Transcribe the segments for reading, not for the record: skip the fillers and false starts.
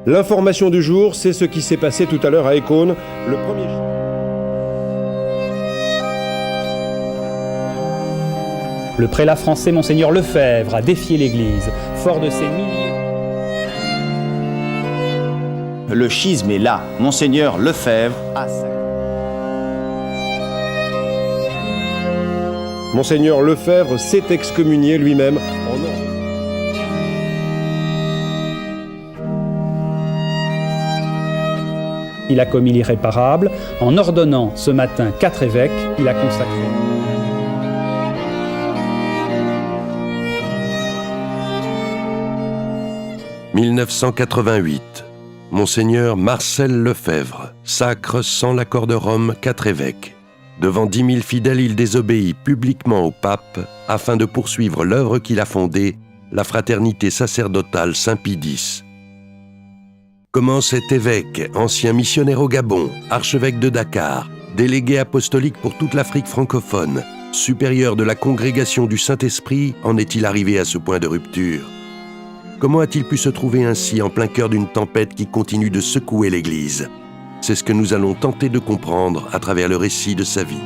L'information du jour, c'est ce qui s'est passé tout à l'heure à Écône, le premier... Le prélat français Monseigneur Lefebvre a défié l'Église, fort de ses milliers... Le schisme est là. Monseigneur Lefebvre a... Monseigneur Lefebvre s'est excommunié lui-même en... Il a commis l'irréparable en ordonnant ce matin 4 évêques qu'il a consacrés. « 1988. Monseigneur Marcel Lefebvre sacre sans l'accord de Rome 4 évêques. Devant 10 000 fidèles, il désobéit publiquement au pape afin de poursuivre l'œuvre qu'il a fondée, la fraternité sacerdotale Saint-Pie X. Comment cet évêque, ancien missionnaire au Gabon, archevêque de Dakar, délégué apostolique pour toute l'Afrique francophone, supérieur de la congrégation du Saint-Esprit, en est-il arrivé à ce point de rupture? Comment a-t-il pu se trouver ainsi en plein cœur d'une tempête qui continue de secouer l'Église? C'est ce que nous allons tenter de comprendre à travers le récit de sa vie.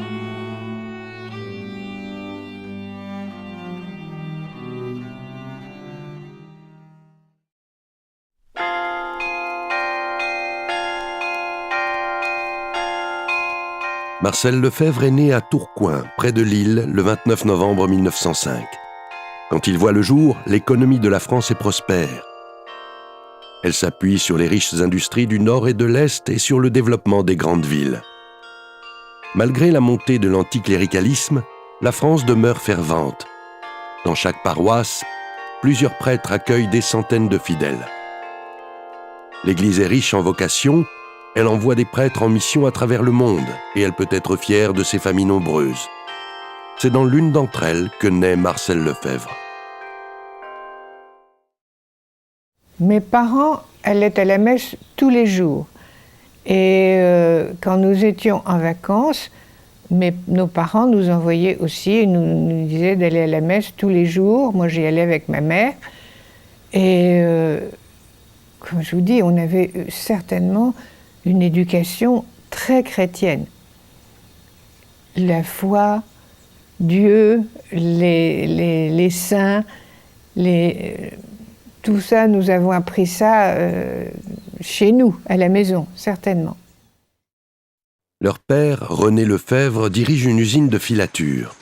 Marcel Lefebvre est né à Tourcoing, près de Lille, le 29 novembre 1905. Quand il voit le jour, l'économie de la France est prospère. Elle s'appuie sur les riches industries du Nord et de l'Est et sur le développement des grandes villes. Malgré la montée de l'anticléricalisme, la France demeure fervente. Dans chaque paroisse, plusieurs prêtres accueillent des centaines de fidèles. L'Église est riche en vocations, elle envoie des prêtres en mission à travers le monde et elle peut être fière de ses familles nombreuses. C'est dans l'une d'entre elles que naît Marcel Lefebvre. Mes parents allaient à la messe tous les jours. Et quand nous étions en vacances, nos parents nous envoyaient aussi et nous disaient d'aller à la messe tous les jours. Moi, j'y allais avec ma mère. Et comme je vous dis, on avait certainement une éducation très chrétienne. La foi, Dieu, les saints, tout ça, nous avons appris ça chez nous, à la maison, certainement. Leur père, René Lefebvre, dirige une usine de filature.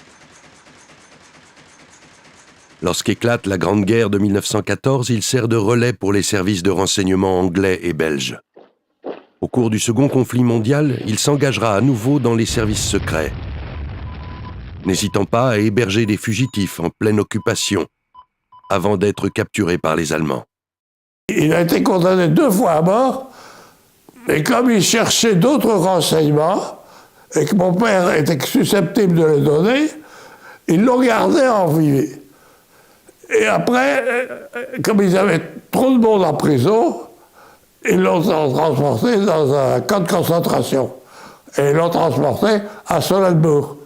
Lorsqu'éclate la Grande Guerre de 1914, il sert de relais pour les services de renseignement anglais et belges. Au cours du second conflit mondial, il s'engagera à nouveau dans les services secrets, n'hésitant pas à héberger des fugitifs en pleine occupation, avant d'être capturé par les Allemands. Il a été condamné 2 fois à mort, et comme il cherchait d'autres renseignements, et que mon père était susceptible de les donner, ils l'ont gardé en vie. Et après, comme ils avaient trop de monde en prison, ils l'ont transporté dans un camp de concentration. Et ils l'ont transporté à Sollenbourg.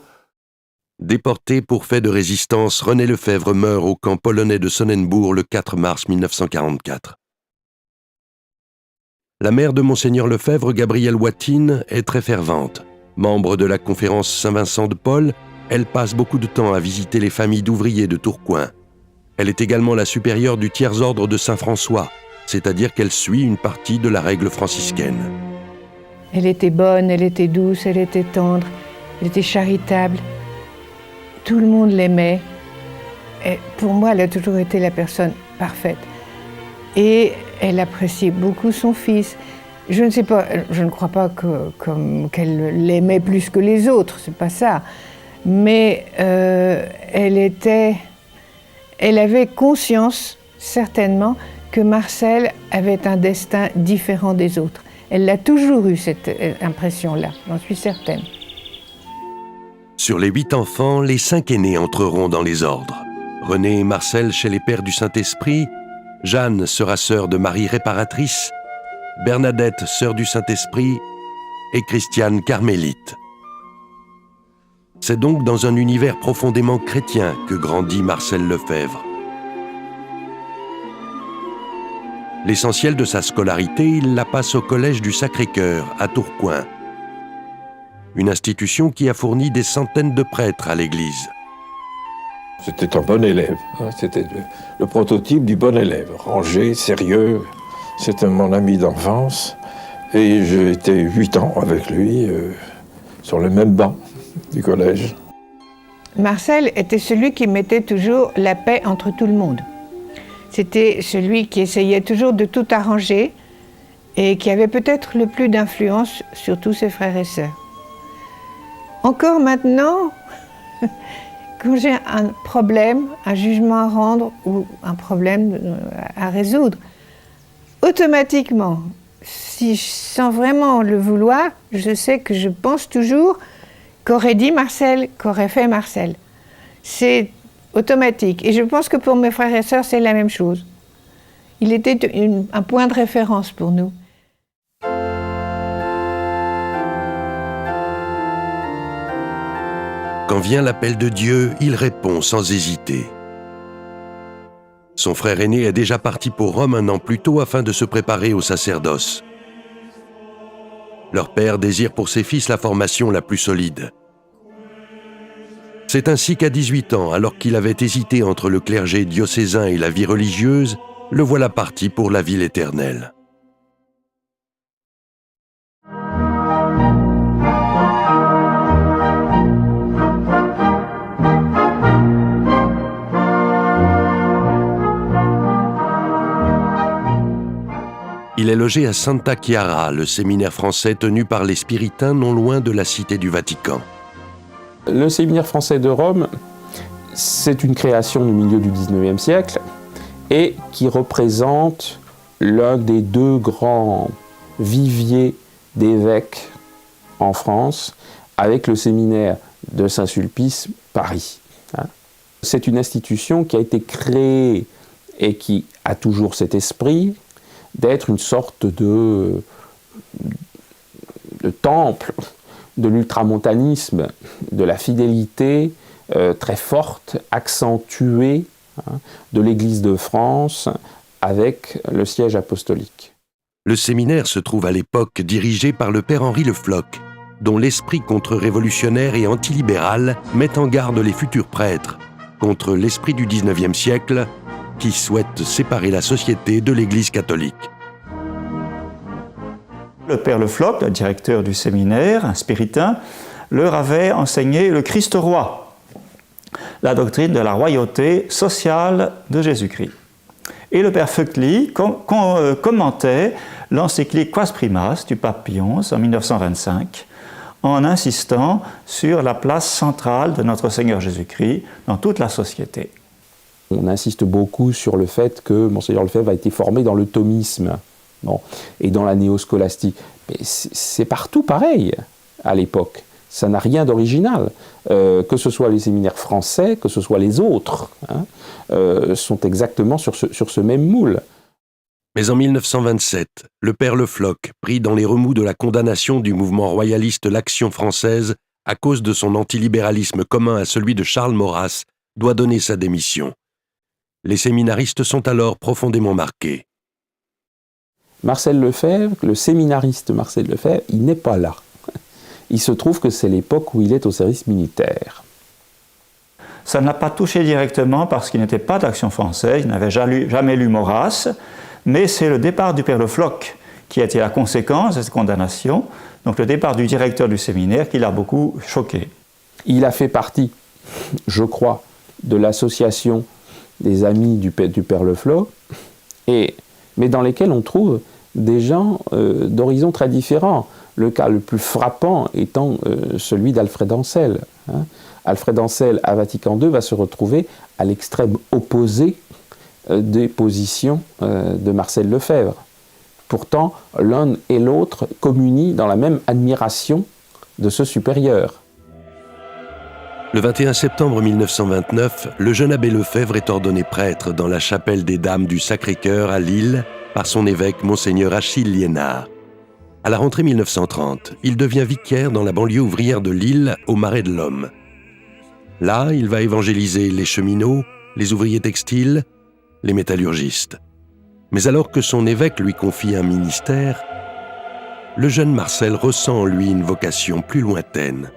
Déporté pour fait de résistance, René Lefebvre meurt au camp polonais de Sonnenbourg le 4 mars 1944. La mère de Monseigneur Lefebvre, Gabrielle Watine, est très fervente. Membre de la conférence Saint-Vincent de Paul, elle passe beaucoup de temps à visiter les familles d'ouvriers de Tourcoing. Elle est également la supérieure du tiers-ordre de Saint-François, c'est-à-dire qu'elle suit une partie de la règle franciscaine. Elle était bonne, elle était douce, elle était tendre, elle était charitable. Tout le monde l'aimait. Et pour moi, elle a toujours été la personne parfaite. Et elle appréciait beaucoup son fils. Je ne sais pas, je ne crois pas qu'elle l'aimait plus que les autres, c'est pas ça. Mais elle avait conscience, certainement, que Marcel avait un destin différent des autres. Elle a toujours eu cette impression-là, j'en suis certaine. Sur les 8 enfants, les 5 aînés entreront dans les ordres. René et Marcel chez les Pères du Saint-Esprit, Jeanne sera sœur de Marie réparatrice, Bernadette sœur du Saint-Esprit et Christiane carmélite. C'est donc dans un univers profondément chrétien que grandit Marcel Lefebvre. L'essentiel de sa scolarité, il la passe au collège du Sacré-Cœur, à Tourcoing. Une institution qui a fourni des centaines de prêtres à l'Église. C'était un bon élève, hein. C'était le prototype du bon élève, rangé, sérieux. C'était mon ami d'enfance et j'ai été 8 ans avec lui sur le même banc du collège. Marcel était celui qui mettait toujours la paix entre tout le monde. C'était celui qui essayait toujours de tout arranger et qui avait peut-être le plus d'influence sur tous ses frères et sœurs. Encore maintenant, quand j'ai un problème, un jugement à rendre ou un problème à résoudre, automatiquement, si je sens vraiment le vouloir, je sais que je pense toujours qu'aurait dit Marcel, qu'aurait fait Marcel. C'est automatique. Et je pense que pour mes frères et sœurs, c'est la même chose. Il était un point de référence pour nous. Quand vient l'appel de Dieu, il répond sans hésiter. Son frère aîné est déjà parti pour Rome 1 an plus tôt afin de se préparer au sacerdoce. Leur père désire pour ses fils la formation la plus solide. C'est ainsi qu'à 18 ans, alors qu'il avait hésité entre le clergé diocésain et la vie religieuse, le voilà parti pour la ville éternelle. Il est logé à Santa Chiara, le séminaire français tenu par les Spiritains non loin de la Cité du Vatican. Le séminaire français de Rome, c'est une création du milieu du XIXe siècle et qui représente l'un des 2 grands viviers d'évêques en France avec le séminaire de Saint-Sulpice, Paris. C'est une institution qui a été créée et qui a toujours cet esprit d'être une sorte de temple de l'ultramontanisme, de la fidélité très forte, accentuée de l'Église de France avec le siège apostolique. Le séminaire se trouve à l'époque dirigé par le père Henri Le Floch, dont l'esprit contre-révolutionnaire et antilibéral met en garde les futurs prêtres contre l'esprit du XIXe siècle qui souhaite séparer la société de l'Église catholique. Le père Le Floch, le directeur du séminaire, un spiritain, leur avait enseigné le Christ roi, la doctrine de la royauté sociale de Jésus-Christ. Et le père Feuchtli commentait l'encyclique Quas Primas du pape Pie XI en 1925 en insistant sur la place centrale de notre Seigneur Jésus-Christ dans toute la société. On insiste beaucoup sur le fait que Monseigneur Lefebvre a été formé dans le thomisme et dans la néoscolastique. Mais c'est partout pareil à l'époque. Ça n'a rien d'original. Que ce soit les séminaires français, que ce soit les autres, sont exactement sur ce même moule. Mais en 1927, le père Le Floch, pris dans les remous de la condamnation du mouvement royaliste l'Action française à cause de son antilibéralisme commun à celui de Charles Maurras, doit donner sa démission. Les séminaristes sont alors profondément marqués. Marcel Lefebvre, le séminariste Marcel Lefebvre, il n'est pas là. Il se trouve que c'est l'époque où il est au service militaire. Ça ne l'a pas touché directement parce qu'il n'était pas d'Action française, il n'avait jamais lu Maurras, mais c'est le départ du père Le Floch qui a été la conséquence de cette condamnation, donc le départ du directeur du séminaire qui l'a beaucoup choqué. Il a fait partie, je crois, de l'association des amis du père Le Floch, mais dans lesquels on trouve des gens d'horizons très différents. Le cas le plus frappant étant celui d'Alfred Ansel. Alfred Ansel, à Vatican II, va se retrouver à l'extrême opposé des positions de Marcel Lefebvre. Pourtant, l'un et l'autre communient dans la même admiration de ce supérieur. Le 21 septembre 1929, le jeune abbé Lefebvre est ordonné prêtre dans la chapelle des Dames du Sacré-Cœur à Lille par son évêque Monseigneur Achille Liénard. À la rentrée 1930, il devient vicaire dans la banlieue ouvrière de Lille, au Marais de l'Homme. Là, il va évangéliser les cheminots, les ouvriers textiles, les métallurgistes. Mais alors que son évêque lui confie un ministère, le jeune Marcel ressent en lui une vocation plus lointaine.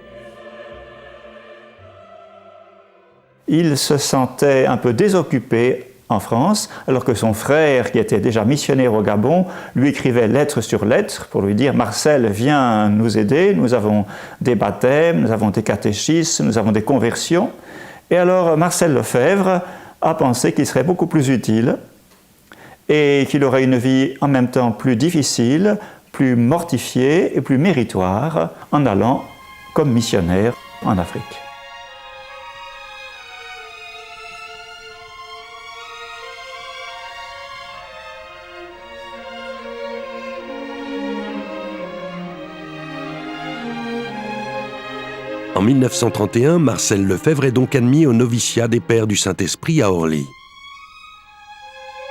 Il se sentait un peu désoccupé en France, alors que son frère, qui était déjà missionnaire au Gabon, lui écrivait lettre sur lettre pour lui dire « Marcel, viens nous aider, nous avons des baptêmes, nous avons des catéchismes, nous avons des conversions. » Et alors Marcel Lefebvre a pensé qu'il serait beaucoup plus utile et qu'il aurait une vie en même temps plus difficile, plus mortifiée et plus méritoire en allant comme missionnaire en Afrique. En 1931, Marcel Lefebvre est donc admis au noviciat des Pères du Saint-Esprit à Orly.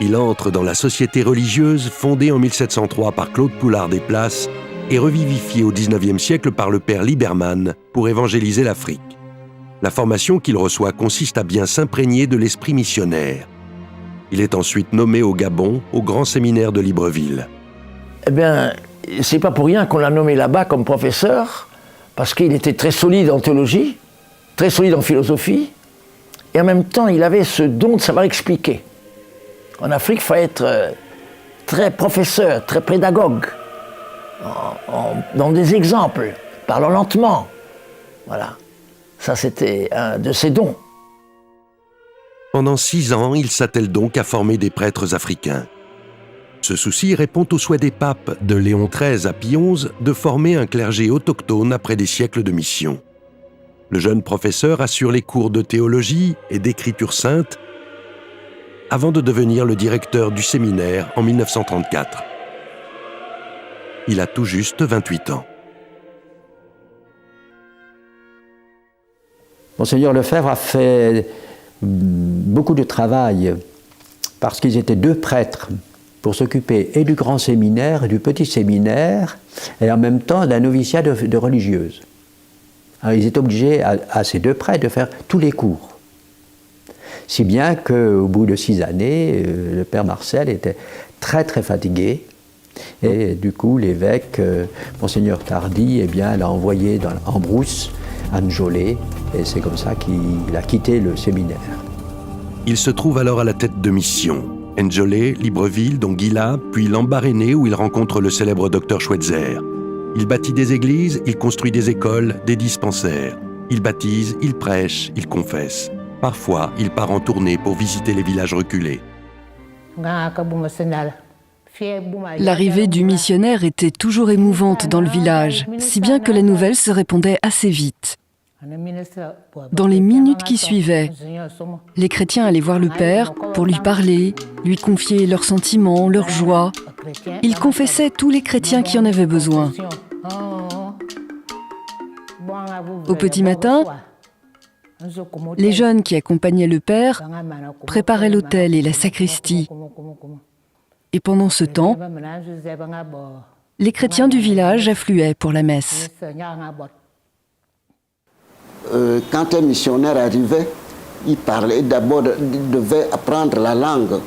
Il entre dans la société religieuse fondée en 1703 par Claude Poulard des Places et revivifiée au XIXe siècle par le père Libermann pour évangéliser l'Afrique. La formation qu'il reçoit consiste à bien s'imprégner de l'esprit missionnaire. Il est ensuite nommé au Gabon, au grand séminaire de Libreville. Eh bien, c'est pas pour rien qu'on l'a nommé là-bas comme professeur, parce qu'il était très solide en théologie, très solide en philosophie, et en même temps, il avait ce don de savoir expliquer. En Afrique, il faut être très professeur, très pédagogue, dans des exemples, parlant lentement. Voilà. Ça, c'était un de ses dons. Pendant 6 ans, il s'attelle donc à former des prêtres africains. Ce souci répond au souhait des papes, de Léon XIII à Pie XI, de former un clergé autochtone après des siècles de mission. Le jeune professeur assure les cours de théologie et d'écriture sainte avant de devenir le directeur du séminaire en 1934. Il a tout juste 28 ans. Monseigneur Lefebvre a fait beaucoup de travail parce qu'ils étaient 2 prêtres pour s'occuper et du grand séminaire et du petit séminaire et en même temps d'un noviciat de religieuses. Alors, ils étaient obligés à ces 2 prêtres de faire tous les cours. Si bien qu'au bout de 6 années, le père Marcel était très très fatigué et du coup l'évêque, Monseigneur Tardy, eh bien, l'a envoyé en brousse à Njolé et c'est comme ça qu'il a quitté le séminaire. Il se trouve alors à la tête de mission. Njolé, Libreville, Donguila, puis Lambaréné où il rencontre le célèbre docteur Schweitzer. Il bâtit des églises, il construit des écoles, des dispensaires. Il baptise, il prêche, il confesse. Parfois, il part en tournée pour visiter les villages reculés. L'arrivée du missionnaire était toujours émouvante dans le village, si bien que la nouvelle se répandait assez vite. Dans les minutes qui suivaient, les chrétiens allaient voir le Père pour lui parler, lui confier leurs sentiments, leurs joies. Il confessait tous les chrétiens qui en avaient besoin. Au petit matin, les jeunes qui accompagnaient le Père préparaient l'autel et la sacristie. Et pendant ce temps, les chrétiens du village affluaient pour la messe. Quand un missionnaire arrivait, il parlait d'abord, il devait apprendre la langue,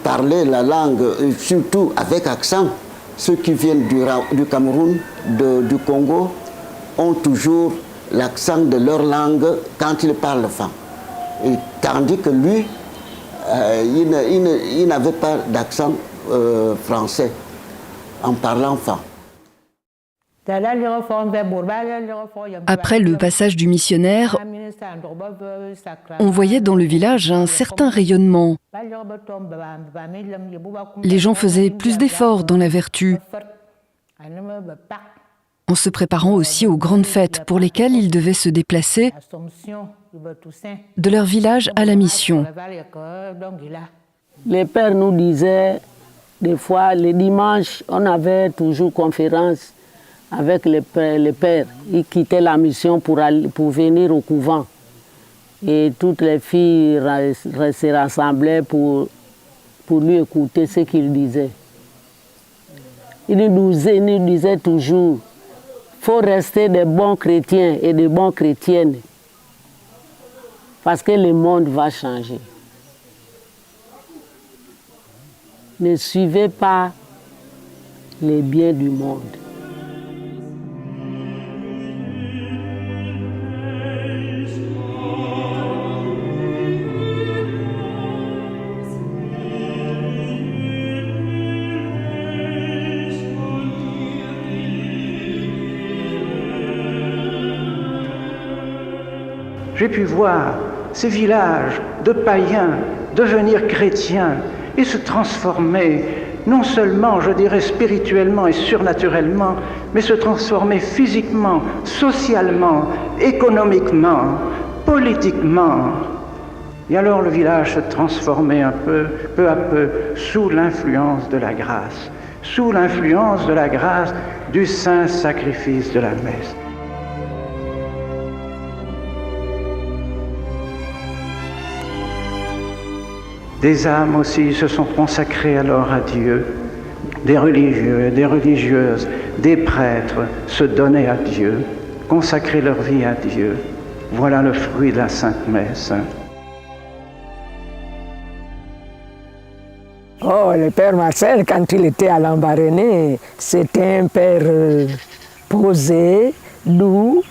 parler la langue, surtout avec accent. Ceux qui viennent du Cameroun, du Congo, ont toujours l'accent de leur langue quand ils parlent fang. Et tandis que lui, il n'avait pas d'accent français en parlant fang. Après le passage du missionnaire, on voyait dans le village un certain rayonnement. Les gens faisaient plus d'efforts dans la vertu, en se préparant aussi aux grandes fêtes pour lesquelles ils devaient se déplacer de leur village à la mission. Les pères nous disaient, des fois, les dimanches, on avait toujours conférence avec les pères. Ils quittaient la mission pour venir au couvent. Et toutes les filles se rassemblaient pour lui écouter ce qu'il disait. Il nous disait toujours, il faut rester des bons chrétiens et des bonnes chrétiennes, parce que le monde va changer. ne suivez pas les biens du monde. J'ai pu voir ces villages de païens devenir chrétiens et se transformer, non seulement, je dirais, spirituellement et surnaturellement, mais se transformer physiquement, socialement, économiquement, politiquement. Et alors le village se transformait peu à peu, sous l'influence de la grâce, sous l'influence de la grâce du saint sacrifice de la messe. Des âmes aussi se sont consacrées alors à Dieu. Des religieux, des religieuses, des prêtres se donnaient à Dieu, consacraient leur vie à Dieu. Voilà le fruit de la Sainte Messe. Oh, le père Marcel, quand il était à Lambaréné, c'était un père posé, doux,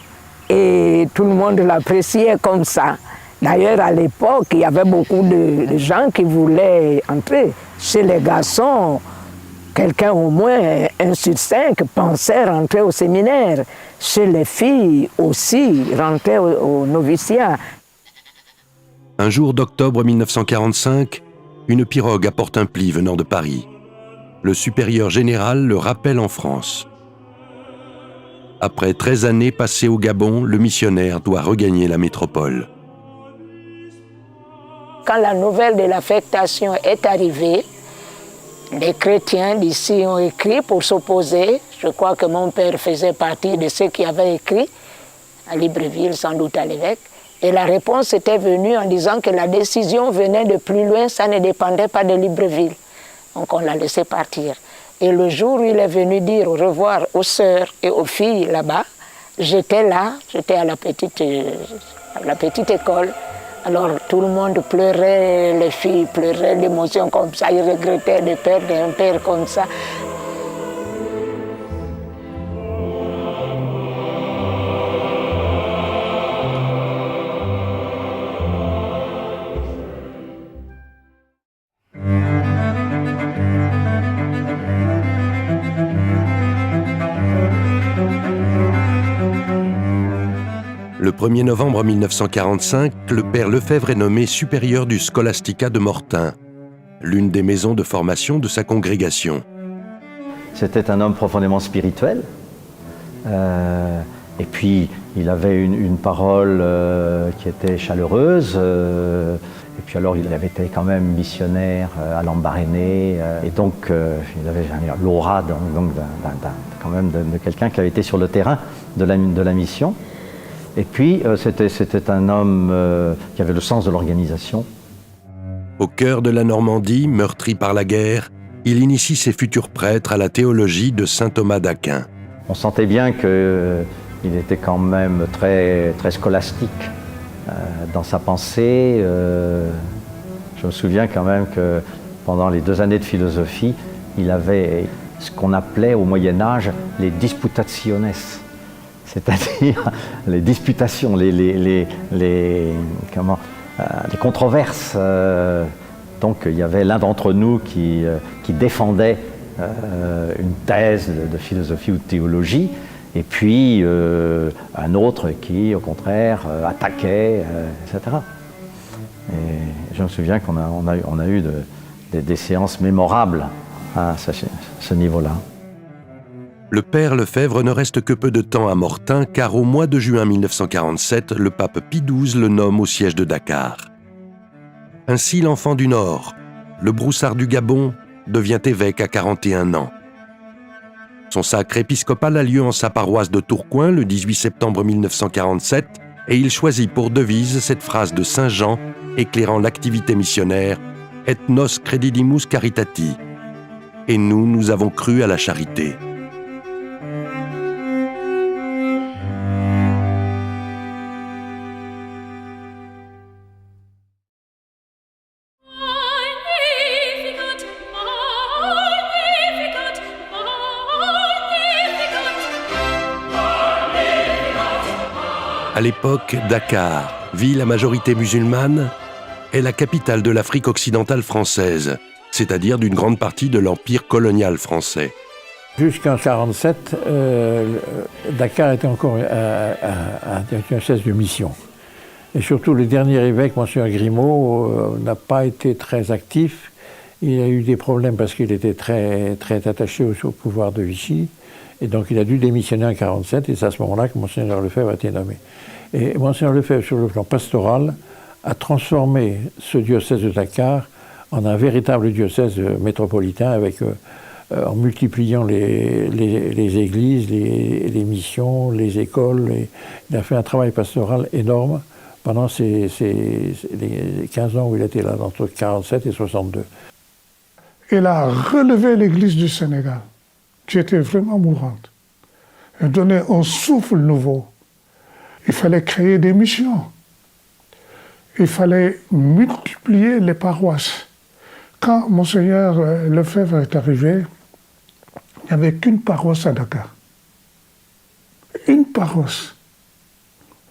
et tout le monde l'appréciait comme ça. D'ailleurs, à l'époque, il y avait beaucoup de gens qui voulaient entrer. Chez les garçons, quelqu'un au moins, 1 sur 5, pensait rentrer au séminaire. Chez les filles aussi, rentrer au noviciat. Un jour d'octobre 1945, une pirogue apporte un pli venant de Paris. Le supérieur général le rappelle en France. Après 13 années passées au Gabon, le missionnaire doit regagner la métropole. Quand la nouvelle de l'affectation est arrivée, les chrétiens d'ici ont écrit pour s'opposer. Je crois que mon père faisait partie de ceux qui avaient écrit, à Libreville, sans doute à l'évêque. Et la réponse était venue en disant que la décision venait de plus loin, ça ne dépendait pas de Libreville. Donc on l'a laissé partir. Et le jour où il est venu dire au revoir aux sœurs et aux filles là-bas, j'étais là, j'étais à la petite école. Alors tout le monde pleurait, les filles pleuraient d'émotion comme ça, ils regrettaient de perdre un père comme ça. Le 1er novembre 1945, le père Lefebvre est nommé supérieur du Scholastica de Mortain, l'une des maisons de formation de sa congrégation. C'était un homme profondément spirituel, et puis il avait une parole qui était chaleureuse, et puis alors il avait été quand même missionnaire à Lambaréné, et donc il avait l'aura quand même de quelqu'un qui avait été sur le terrain de la mission. Et puis, c'était un homme qui avait le sens de l'organisation. Au cœur de la Normandie, meurtrie par la guerre, il initie ses futurs prêtres à la théologie de saint Thomas d'Aquin. On sentait bien qu'il était quand même très, très scolastique dans sa pensée. Je me souviens quand même que pendant les 2 années de philosophie, il avait ce qu'on appelait au Moyen-Âge les disputationes. C'est-à-dire les disputations, les controverses. Donc il y avait l'un d'entre nous qui défendait une thèse de philosophie ou de théologie, et puis un autre qui, au contraire, attaquait, etc. Et je me souviens qu'on a eu des séances mémorables à ce niveau-là. Le père Lefebvre ne reste que peu de temps à Mortain, car au mois de juin 1947, le pape Pie XII le nomme au siège de Dakar. Ainsi, l'enfant du Nord, le broussard du Gabon, devient évêque à 41 ans. Son sacre épiscopal a lieu en sa paroisse de Tourcoing le 18 septembre 1947, et il choisit pour devise cette phrase de saint Jean éclairant l'activité missionnaire « Et nos credidimus caritati » et nous avons cru à la charité. À l'époque, Dakar, ville à majorité musulmane, est la capitale de l'Afrique occidentale française, c'est-à-dire d'une grande partie de l'empire colonial français. Jusqu'en 1947, Dakar était encore un diocèse de mission. Et surtout, le dernier évêque, Monseigneur Grimaud, n'a pas été très actif. Il a eu des problèmes parce qu'il était très attaché au pouvoir de Vichy. Et donc, il a dû démissionner en 1947. Et c'est à ce moment-là que Monseigneur Lefebvre a été nommé. Et Monseigneur Lefebvre, sur le plan pastoral, a transformé ce diocèse de Dakar en un véritable diocèse métropolitain en multipliant les églises, les missions, les écoles. Il a fait un travail pastoral énorme pendant les 15 ans où il était là, entre 1947 et 1962. Il a relevé l'Église du Sénégal, qui était vraiment mourante, et donné un souffle nouveau. Il fallait créer des missions. Il fallait multiplier les paroisses. Quand Monseigneur Lefebvre est arrivé, il n'y avait qu'une paroisse à Dakar. Une paroisse.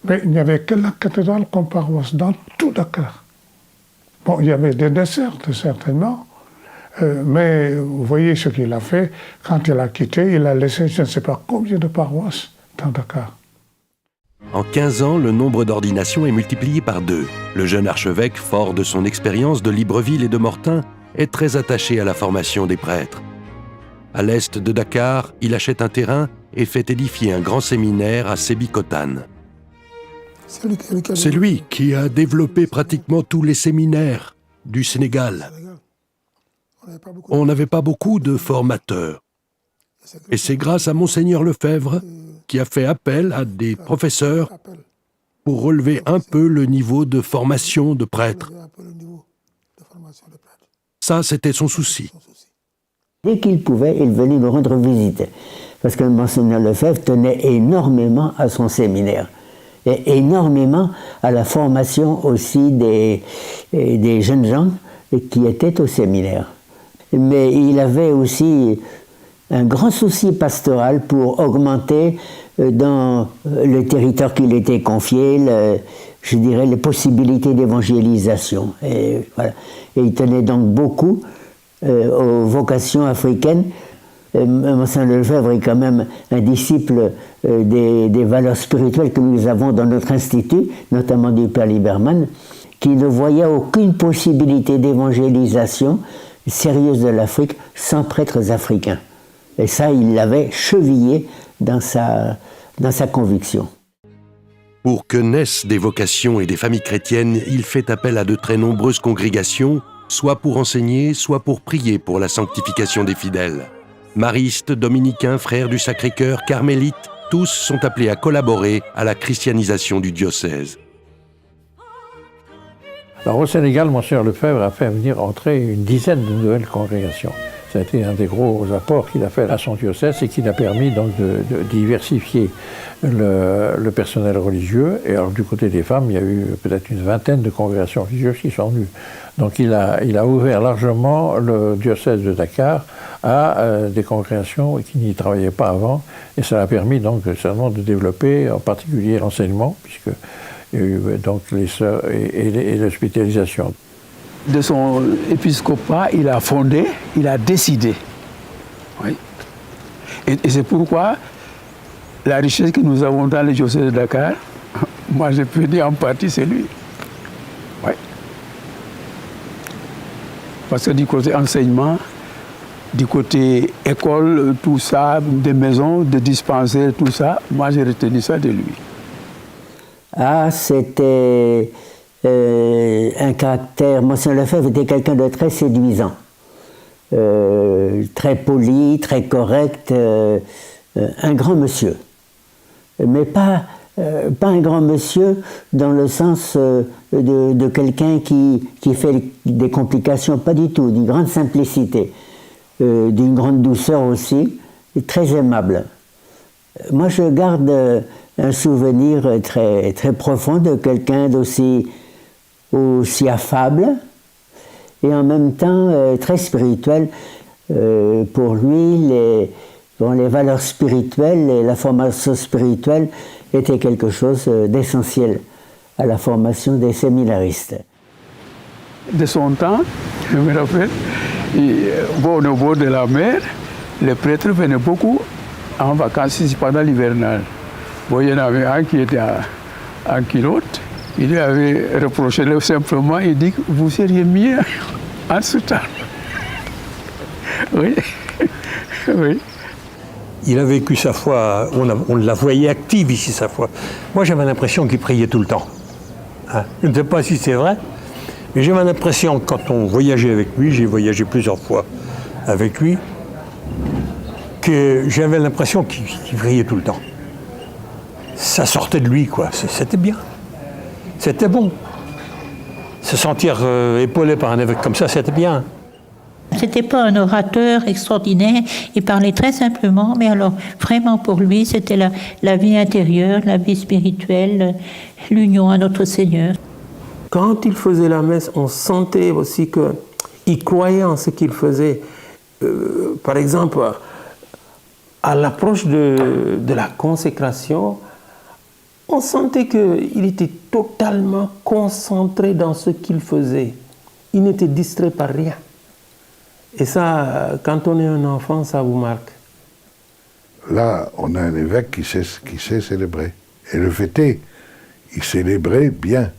Mais il n'y avait que la cathédrale comme paroisse dans tout Dakar. Bon, il y avait des dessertes, certainement, mais vous voyez ce qu'il a fait. Quand il a quitté, il a laissé je ne sais pas combien de paroisses dans Dakar. En 15 ans, le nombre d'ordinations est multiplié par 2. Le jeune archevêque, fort de son expérience de Libreville et de Mortain, est très attaché à la formation des prêtres. À l'est de Dakar, il achète un terrain et fait édifier un grand séminaire à Sébikotane. C'est lui qui a développé pratiquement tous les séminaires du Sénégal. On n'avait pas beaucoup de formateurs. Et c'est grâce à Monseigneur Lefebvre qui a fait appel à des professeurs pour relever un peu le niveau de formation de prêtres. Ça, c'était son souci. Dès qu'il pouvait, il venait nous rendre visite. Parce que Monseigneur Lefebvre tenait énormément à son séminaire. Et énormément à la formation aussi des jeunes gens qui étaient au séminaire. Mais il avait aussi un grand souci pastoral pour augmenter dans le territoire qui lui était confié, je dirais, les possibilités d'évangélisation. Et, voilà. Et il tenait donc beaucoup aux vocations africaines. Monseigneur Lefebvre est quand même un disciple des valeurs spirituelles que nous avons dans notre institut, notamment du Père Lieberman, qui ne voyait aucune possibilité d'évangélisation sérieuse de l'Afrique sans prêtres africains. Et ça, il l'avait chevillé dans sa conviction. Pour que naissent des vocations et des familles chrétiennes, il fait appel à de très nombreuses congrégations, soit pour enseigner, soit pour prier pour la sanctification des fidèles. Maristes, dominicains, frères du Sacré-Cœur, carmélites, tous sont appelés à collaborer à la christianisation du diocèse. Alors au Sénégal, Monseigneur Lefebvre a fait venir entrer une dizaine de nouvelles congrégations. Ça a été un des gros apports qu'il a fait à son diocèse et qui a permis donc de diversifier le personnel religieux. Et alors du côté des femmes, il y a eu peut-être une vingtaine de congrégations religieuses qui sont venues. Donc il a ouvert largement le diocèse de Dakar à des congrégations qui n'y travaillaient pas avant. Et ça a permis donc seulement de développer en particulier l'enseignement, puisque il y a eu donc les sœurs et l'hospitalisation. De son épiscopat, il a fondé, il a décidé. Oui. Et c'est pourquoi la richesse que nous avons dans le diocèse de Dakar, moi je peux dire en partie c'est lui. Oui. Parce que du côté enseignement, du côté école, tout ça, des maisons, des dispensaires, tout ça, moi j'ai retenu ça de lui. Ah, c'était un caractère. Monseigneur Lefebvre était quelqu'un de très séduisant, très poli, très correct, un grand monsieur. Mais pas un grand monsieur dans le sens de quelqu'un qui fait des complications, pas du tout, d'une grande simplicité, d'une grande douceur aussi, et très aimable. Moi, je garde un souvenir très, très profond de quelqu'un d'aussi affable et en même temps très spirituel. Pour lui, les valeurs spirituelles et la formation spirituelle était quelque chose d'essentiel à la formation des séminaristes. De son temps, je me rappelle, au bord de la mer, les prêtres venaient beaucoup en vacances ici pendant l'hivernal. Bon, il y en avait un qui était en culotte. Il lui avait reproché simplement, il dit que vous seriez mieux en soutane. Oui, oui. Il a vécu sa foi, on la voyait active ici, sa foi. Moi, j'avais l'impression qu'il priait tout le temps. Hein? Je ne sais pas si c'est vrai, mais j'avais l'impression, quand on voyageait avec lui, j'ai voyagé plusieurs fois avec lui, que j'avais l'impression qu'il priait tout le temps. Ça sortait de lui, quoi. C'était bien. C'était bon. Se sentir épaulé par un évêque comme ça, c'était bien. C'était pas un orateur extraordinaire, il parlait très simplement, mais alors vraiment pour lui, c'était la vie intérieure, la vie spirituelle, l'union à notre Seigneur. Quand il faisait la messe, on sentait aussi qu'il croyait en ce qu'il faisait. Par exemple, à l'approche de la consécration, on sentait qu'il était totalement concentré dans ce qu'il faisait. Il n'était distrait par rien. Et ça, quand on est un enfant, ça vous marque. Là, on a un évêque qui sait célébrer. Et le fait est, il célébrait bien.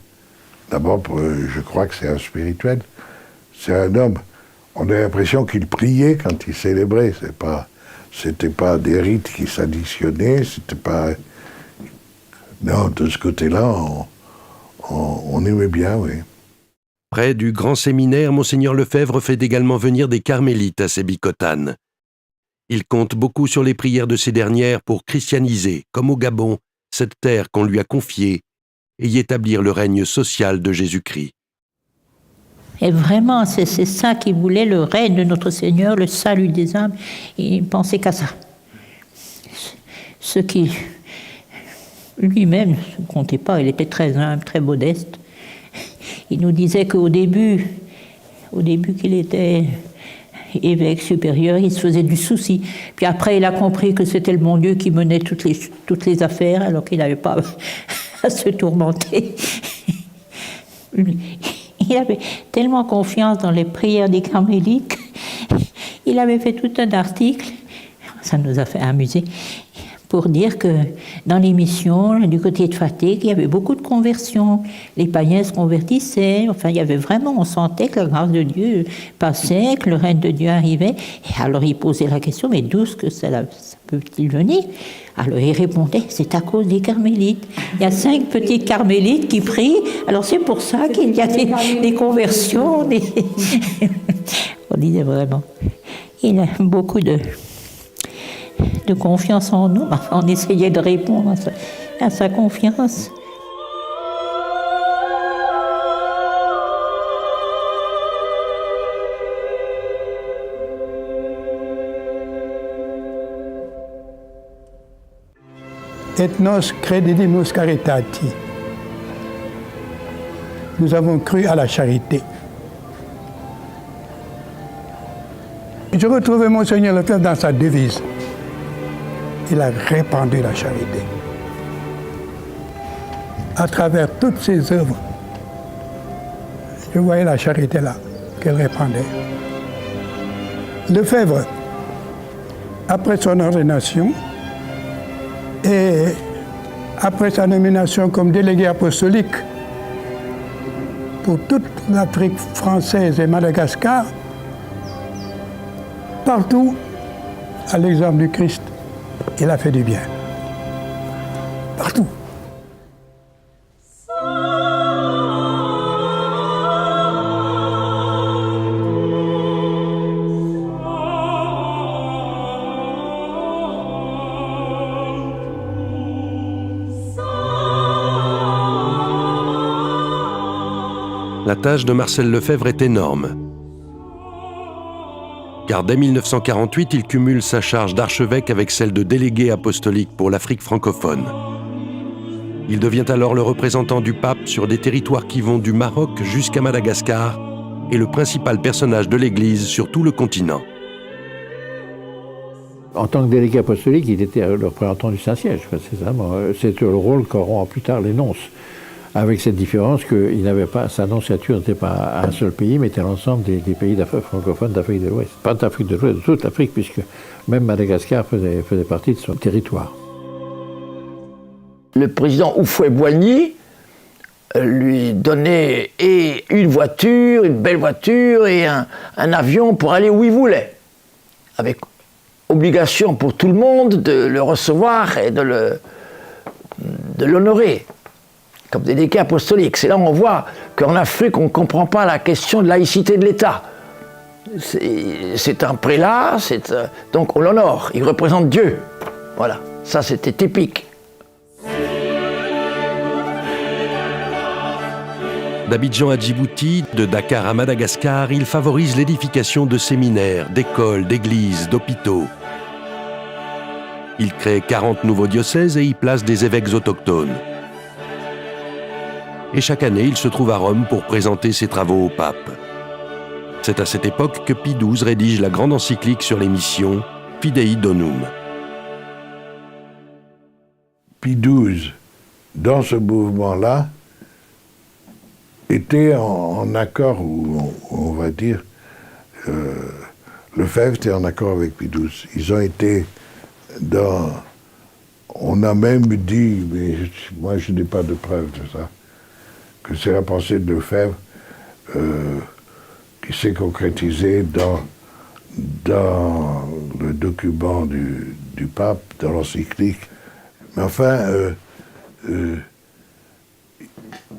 D'abord, je crois que c'est un spirituel. C'est un homme. On a l'impression qu'il priait quand il célébrait. C'était pas des rites qui s'additionnaient, c'était pas... Non, de ce côté-là, on aimait bien, oui. Près du grand séminaire, Monseigneur Lefebvre fait également venir des carmélites à Sébikotane. Il compte beaucoup sur les prières de ces dernières pour christianiser, comme au Gabon, cette terre qu'on lui a confiée et y établir le règne social de Jésus-Christ. Et vraiment, c'est ça qu'il voulait, le règne de notre Seigneur, le salut des âmes. Il ne pensait qu'à ça. Ce qui, lui-même, ne comptait pas, il était très humble, très modeste. Il nous disait qu'au début qu'il était évêque supérieur, il se faisait du souci. Puis après, il a compris que c'était le bon Dieu qui menait toutes les affaires, alors qu'il n'avait pas à se tourmenter. Il avait tellement confiance dans les prières des carmélites, il avait fait tout un article, ça nous a fait amuser, pour dire que dans les missions, du côté de Fatigue, il y avait beaucoup de conversions. Les païens se convertissaient, enfin, il y avait vraiment, on sentait que la grâce de Dieu passait, que le règne de Dieu arrivait. Et alors il posait la question, mais d'où est-ce que ça peut-il venir? Alors il répondait, c'est à cause des carmélites. Il y a 5 petites carmélites qui prient, alors c'est pour ça qu'il y a des conversions. On disait vraiment, il a beaucoup de confiance en nous. On essayait de répondre à sa confiance. Et nos credidimus caritati. Nous avons cru à la charité. Je retrouvais Monseigneur Lefebvre dans sa devise. Il a répandu la charité. À travers toutes ses œuvres, je voyais la charité là, qu'elle répandait. Lefebvre, après son ordination et après sa nomination comme délégué apostolique pour toute l'Afrique française et Madagascar, partout, à l'exemple du Christ, il a fait du bien. Partout. La tâche de Marcel Lefebvre est énorme. Car dès 1948, il cumule sa charge d'archevêque avec celle de délégué apostolique pour l'Afrique francophone. Il devient alors le représentant du pape sur des territoires qui vont du Maroc jusqu'à Madagascar et le principal personnage de l'Église sur tout le continent. En tant que délégué apostolique, il était le représentant du Saint-Siège, précisément. C'est le rôle qu'auront plus tard les nonces, avec cette différence qu'il n'avait pas, sa nonciature n'était pas un seul pays, mais était l'ensemble des pays francophones d'Afrique de l'Ouest. Pas d'Afrique de l'Ouest, de toute l'Afrique, puisque même Madagascar faisait partie de son territoire. Le président Houphouët-Boigny lui donnait et une voiture, une belle voiture et un avion pour aller où il voulait, avec obligation pour tout le monde de le recevoir et de l'honorer comme délégué apostolique. C'est là où on voit qu'en Afrique, on ne comprend pas la question de laïcité de l'État. C'est un prélat, donc on l'honore, il représente Dieu. Voilà, ça c'était typique. D'Abidjan à Djibouti, de Dakar à Madagascar, il favorise l'édification de séminaires, d'écoles, d'églises, d'hôpitaux. Il crée 40 nouveaux diocèses et y place des évêques autochtones. Et chaque année, il se trouve à Rome pour présenter ses travaux au pape. C'est à cette époque que Pie XII rédige la grande encyclique sur les missions, Fidei Donum. Pie XII, dans ce mouvement-là, était en accord, ou on va dire, Lefebvre était en accord avec Pie XII. Ils ont été dans... On a même dit, mais moi je n'ai pas de preuve de ça, que c'est la pensée de Lefebvre qui s'est concrétisée dans le document du pape, dans l'encyclique. Mais enfin,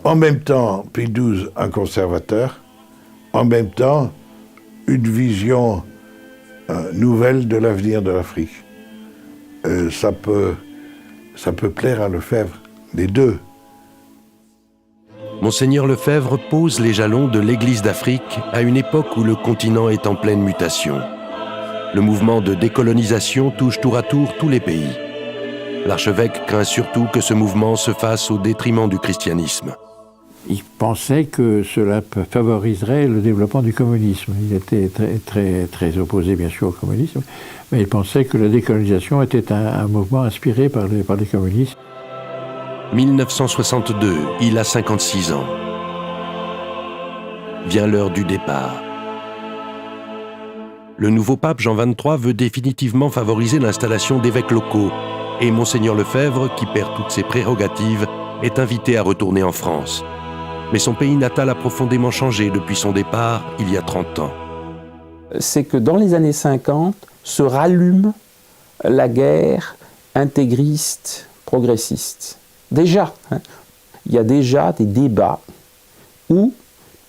en même temps, Pie XII, un conservateur, en même temps, une vision nouvelle de l'avenir de l'Afrique. Ça peut plaire à Lefebvre, les deux. Monseigneur Lefebvre pose les jalons de l'Église d'Afrique à une époque où le continent est en pleine mutation. Le mouvement de décolonisation touche tour à tour tous les pays. L'archevêque craint surtout que ce mouvement se fasse au détriment du christianisme. Il pensait que cela favoriserait le développement du communisme. Il était très opposé, bien sûr, au communisme, mais il pensait que la décolonisation était un mouvement inspiré par les communistes. 1962, il a 56 ans. Vient l'heure du départ. Le nouveau pape Jean XXIII veut définitivement favoriser l'installation d'évêques locaux, et Monseigneur Lefebvre, qui perd toutes ses prérogatives, est invité à retourner en France. Mais son pays natal a profondément changé depuis son départ, il y a 30 ans. C'est que dans les années 50, se rallume la guerre intégriste, progressiste. Déjà, il y a déjà des débats où,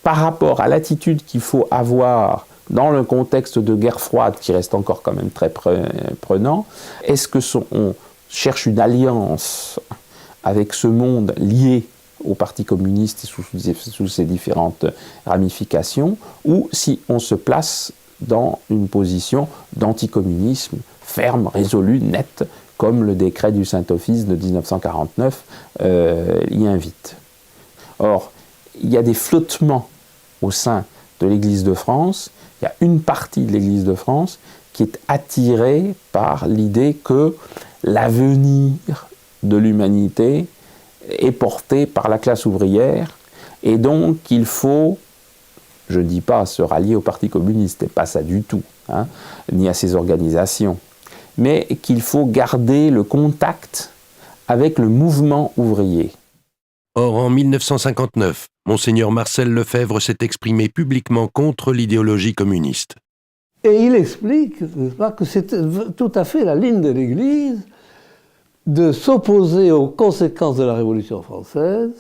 par rapport à l'attitude qu'il faut avoir dans le contexte de guerre froide qui reste encore quand même très prenant, est-ce que on cherche une alliance avec ce monde lié au Parti communiste et sous ses différentes ramifications, ou si on se place dans une position d'anticommunisme ferme, résolue, nette, comme le décret du Saint-Office de 1949 y invite. Or, il y a des flottements au sein de l'Église de France, il y a une partie de l'Église de France qui est attirée par l'idée que l'avenir de l'humanité est porté par la classe ouvrière, et donc il faut, je ne dis pas se rallier au Parti communiste, et pas ça du tout, ni à ses organisations, mais qu'il faut garder le contact avec le mouvement ouvrier. Or, en 1959, Monseigneur Marcel Lefebvre s'est exprimé publiquement contre l'idéologie communiste. Et il explique, n'est-ce pas, que c'est tout à fait la ligne de l'Église de s'opposer aux conséquences de la Révolution française,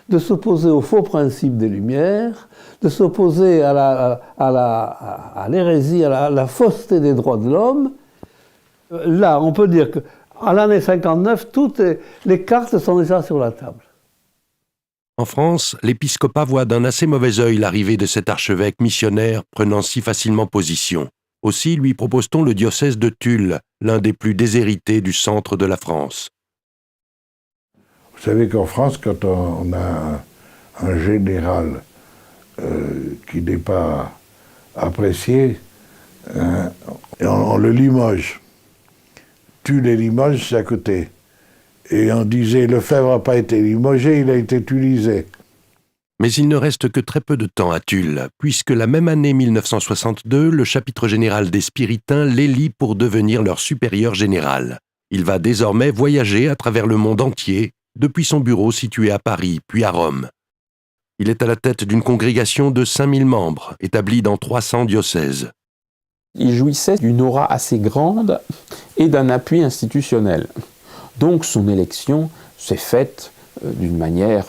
de s'opposer aux faux principes des Lumières, de s'opposer à l'hérésie, à la fausseté des droits de l'homme. Là, on peut dire qu'à l'année 59, toutes les cartes sont déjà sur la table. En France, l'épiscopat voit d'un assez mauvais œil l'arrivée de cet archevêque missionnaire prenant si facilement position. Aussi lui propose-t-on le diocèse de Tulle, l'un des plus déshérités du centre de la France. Vous savez qu'en France, quand on a un général qui n'est pas apprécié, on le limoge. tue les Limoges, c'est à côté. Et on disait, Lefebvre n'a pas été limogé, il a été tulisé. Mais il ne reste que très peu de temps à Tulle, puisque la même année 1962, le chapitre général des Spiritains l'élit pour devenir leur supérieur général. Il va désormais voyager à travers le monde entier, depuis son bureau situé à Paris, puis à Rome. Il est à la tête d'une congrégation de 5000 membres, établie dans 300 diocèses. Il jouissait d'une aura assez grande et d'un appui institutionnel. Donc son élection s'est faite d'une manière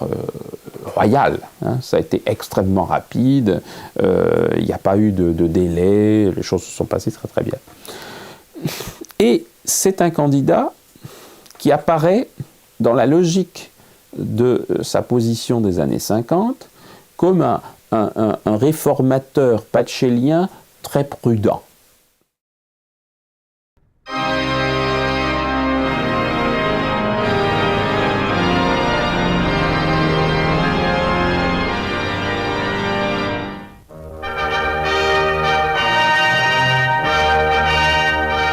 royale. Ça a été extrêmement rapide, il n'y a pas eu de délai, les choses se sont passées très très bien. Et c'est un candidat qui apparaît dans la logique de sa position des années 50 comme un réformateur patchélien très prudent.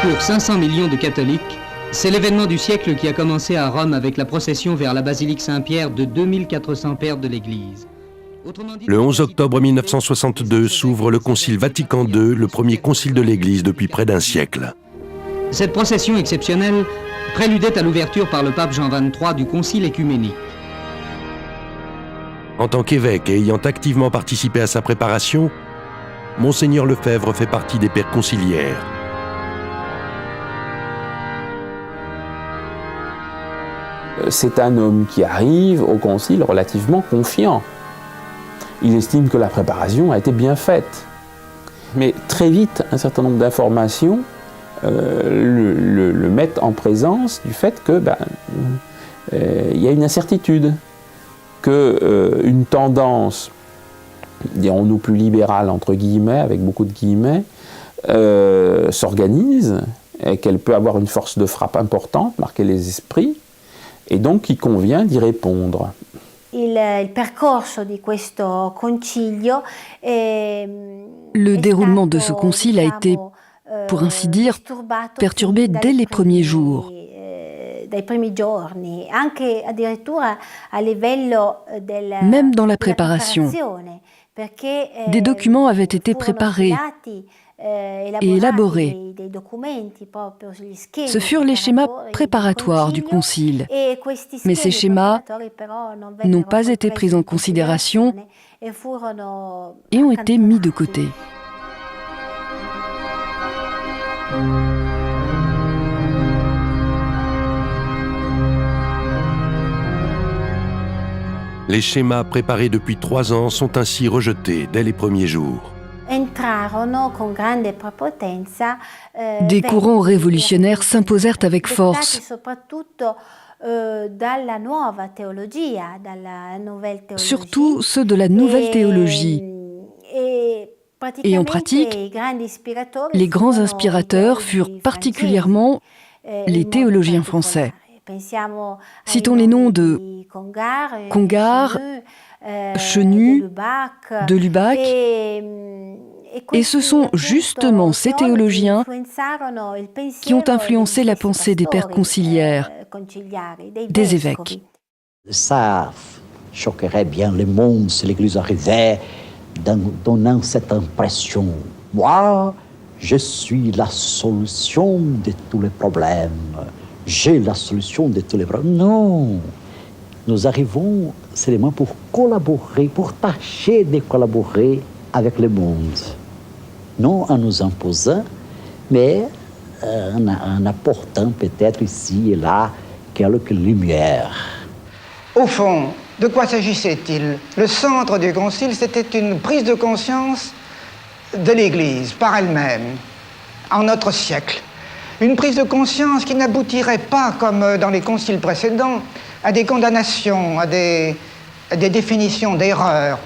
Pour 500 millions de catholiques, c'est l'événement du siècle qui a commencé à Rome avec la procession vers la basilique Saint-Pierre de 2400 pères de l'Église. Le 11 octobre 1962 s'ouvre le Concile Vatican II, le premier concile de l'Église depuis près d'un siècle. Cette procession exceptionnelle préludait à l'ouverture par le pape Jean XXIII du Concile écuménique. En tant qu'évêque et ayant activement participé à sa préparation, Monseigneur Lefebvre fait partie des pères conciliaires. C'est un homme qui arrive au concile relativement confiant. Il estime que la préparation a été bien faite. Mais très vite, un certain nombre d'informations le mettent en présence du fait que y a une incertitude, qu'une tendance, dirons-nous plus libérale entre guillemets, avec beaucoup de guillemets, s'organise, et qu'elle peut avoir une force de frappe importante, marquer les esprits, et donc il convient d'y répondre. Le déroulement de ce concile a été, pour ainsi dire, perturbé dès les premiers jours. Même dans la préparation. Des documents avaient été préparés et élaborés. Ce furent les schémas préparatoires du concile. Mais ces schémas n'ont pas été pris en considération et ont été mis de côté. Les schémas préparés depuis 3 ans sont ainsi rejetés dès les premiers jours. Des courants révolutionnaires s'imposèrent avec force. Surtout ceux de la nouvelle théologie. Et en pratique, les grands inspirateurs furent particulièrement les théologiens français. Citons les noms de Congar, Chenu, de Lubac, et ce sont justement ces théologiens qui ont influencé la pensée des pères conciliaires, des évêques. Ça choquerait bien le monde si l'Église arrivait donnant cette impression. Moi, je suis la solution de tous les problèmes. J'ai la solution de tous les problèmes. Non, nous arrivons seulement pour collaborer, pour tâcher de collaborer avec le monde. Non en nous imposant, mais en apportant peut-être ici et là quelques lumières. Au fond, de quoi s'agissait-il? Le centre du concile, c'était une prise de conscience de l'Église par elle-même, en notre siècle. Une prise de conscience qui n'aboutirait pas, comme dans les conciles précédents, à des condamnations, à des définitions d'erreurs.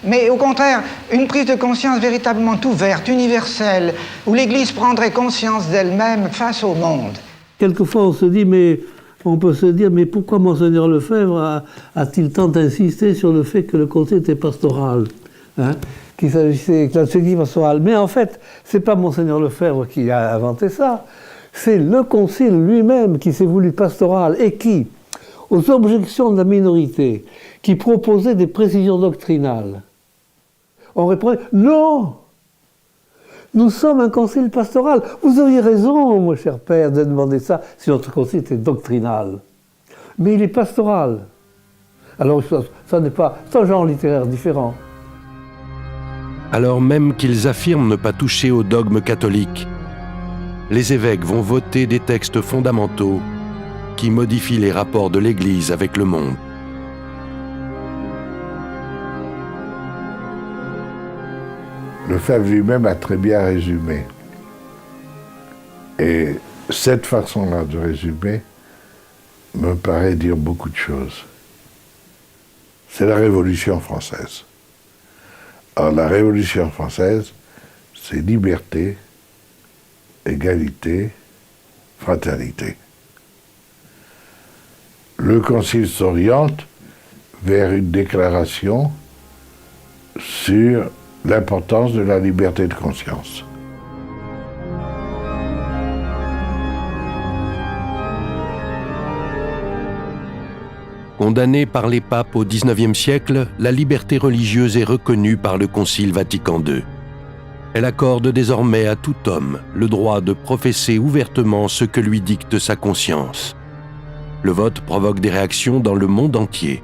Mais au contraire, une prise de conscience véritablement ouverte, universelle, où l'Église prendrait conscience d'elle-même face au monde. Quelquefois, on peut se dire, mais pourquoi Monseigneur Lefebvre a-t-il tant insisté sur le fait que le concile était pastoral, qu'il s'agissait de la pastoral. Mais en fait, ce n'est pas Monseigneur Lefebvre qui a inventé ça. C'est le concile lui-même qui s'est voulu pastoral et qui, aux objections de la minorité, qui proposait des précisions doctrinales, on répondait « Non ! Nous sommes un concile pastoral. Vous auriez raison, mon cher père, de demander ça si notre concile était doctrinal. Mais il est pastoral. » Alors ça n'est pas... C'est un genre littéraire différent. Alors même qu'ils affirment ne pas toucher au dogme catholique, les évêques vont voter des textes fondamentaux qui modifient les rapports de l'Église avec le monde. Lefebvre lui-même a très bien résumé. Et cette façon-là de résumer me paraît dire beaucoup de choses. C'est la Révolution française. Alors la Révolution française, c'est liberté, égalité, fraternité. Le Concile s'oriente vers une déclaration sur l'importance de la liberté de conscience. Condamnée par les papes au XIXe siècle, la liberté religieuse est reconnue par le Concile Vatican II. Elle accorde désormais à tout homme le droit de professer ouvertement ce que lui dicte sa conscience. Le vote provoque des réactions dans le monde entier.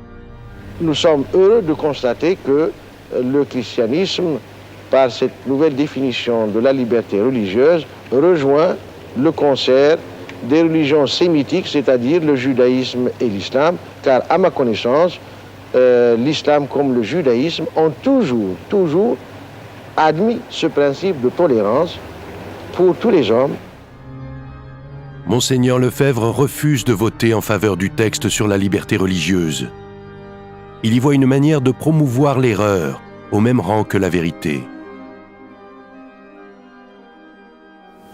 Nous sommes heureux de constater que le christianisme, par cette nouvelle définition de la liberté religieuse, rejoint le concert des religions sémitiques, c'est-à-dire le judaïsme et l'islam, car à ma connaissance, l'islam comme le judaïsme ont toujours admis ce principe de tolérance pour tous les hommes. Monseigneur Lefebvre refuse de voter en faveur du texte sur la liberté religieuse. Il y voit une manière de promouvoir l'erreur, au même rang que la vérité.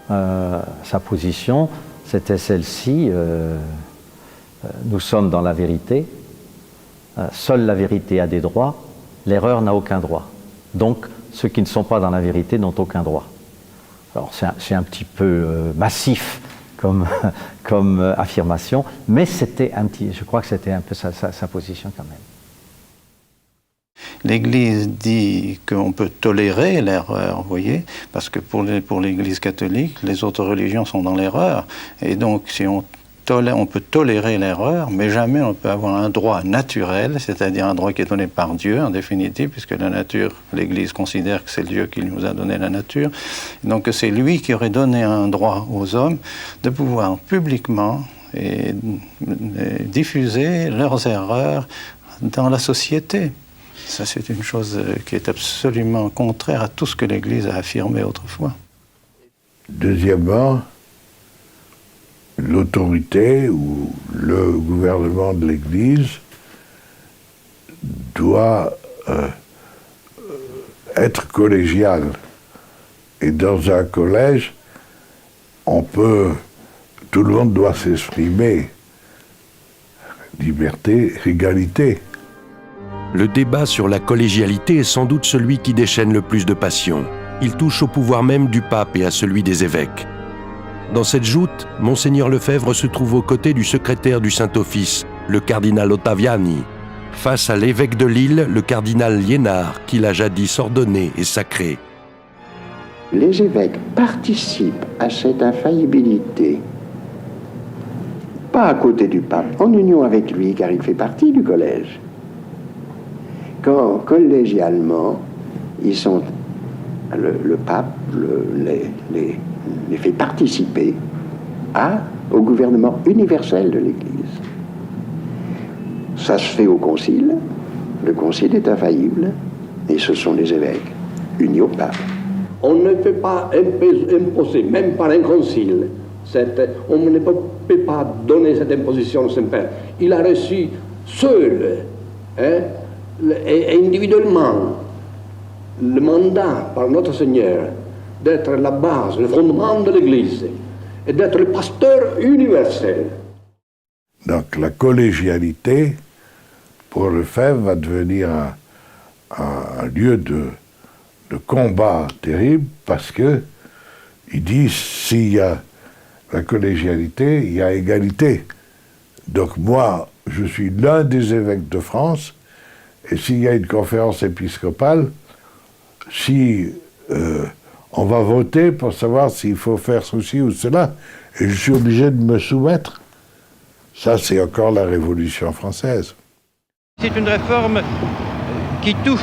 Sa position, c'était celle-ci, nous sommes dans la vérité, seule la vérité a des droits, l'erreur n'a aucun droit. Donc, ceux qui ne sont pas dans la vérité n'ont aucun droit. Alors, c'est un petit peu massif comme affirmation, mais je crois que c'était un peu sa position quand même. L'Église dit qu'on peut tolérer l'erreur, vous voyez, parce que pour l'Église catholique, les autres religions sont dans l'erreur, et donc si on peut tolérer l'erreur, mais jamais on peut avoir un droit naturel, c'est-à-dire un droit qui est donné par Dieu, en définitive, puisque la nature, l'Église considère que c'est Dieu qui nous a donné la nature. Donc c'est lui qui aurait donné un droit aux hommes de pouvoir publiquement diffuser leurs erreurs dans la société. Ça, c'est une chose qui est absolument contraire à tout ce que l'Église a affirmé autrefois. Deuxièmement, l'autorité ou le gouvernement de l'Église doit être collégial. Et dans un collège, tout le monde doit s'exprimer. Liberté, égalité. Le débat sur la collégialité est sans doute celui qui déchaîne le plus de passion. Il touche au pouvoir même du pape et à celui des évêques. Dans cette joute, Monseigneur Lefebvre se trouve aux côtés du secrétaire du Saint-Office, le cardinal Ottaviani, face à l'évêque de Lille, le cardinal Liénard, qu'il a jadis ordonné et sacré. Les évêques participent à cette infaillibilité, pas à côté du pape, en union avec lui, car il fait partie du collège. Quand collégialement, ils sont, le pape les fait participer au gouvernement universel de l'Église. Ça se fait au concile, le concile est infaillible, et ce sont les évêques, unis au pape. On ne peut pas imposer, même par un concile, on ne peut pas donner cette imposition au Saint-Père. Il a reçu seul, et individuellement, le mandat par notre Seigneur d'être la base, le fondement de l'Église et d'être le pasteur universel. Donc la collégialité, pour Lefebvre, va devenir un lieu de combat terrible parce que il dit s'il y a la collégialité, il y a égalité. Donc moi, je suis l'un des évêques de France, et s'il y a une conférence épiscopale, si on va voter pour savoir s'il faut faire ceci ou cela, et je suis obligé de me soumettre. Ça, c'est encore la Révolution française. C'est une réforme qui touche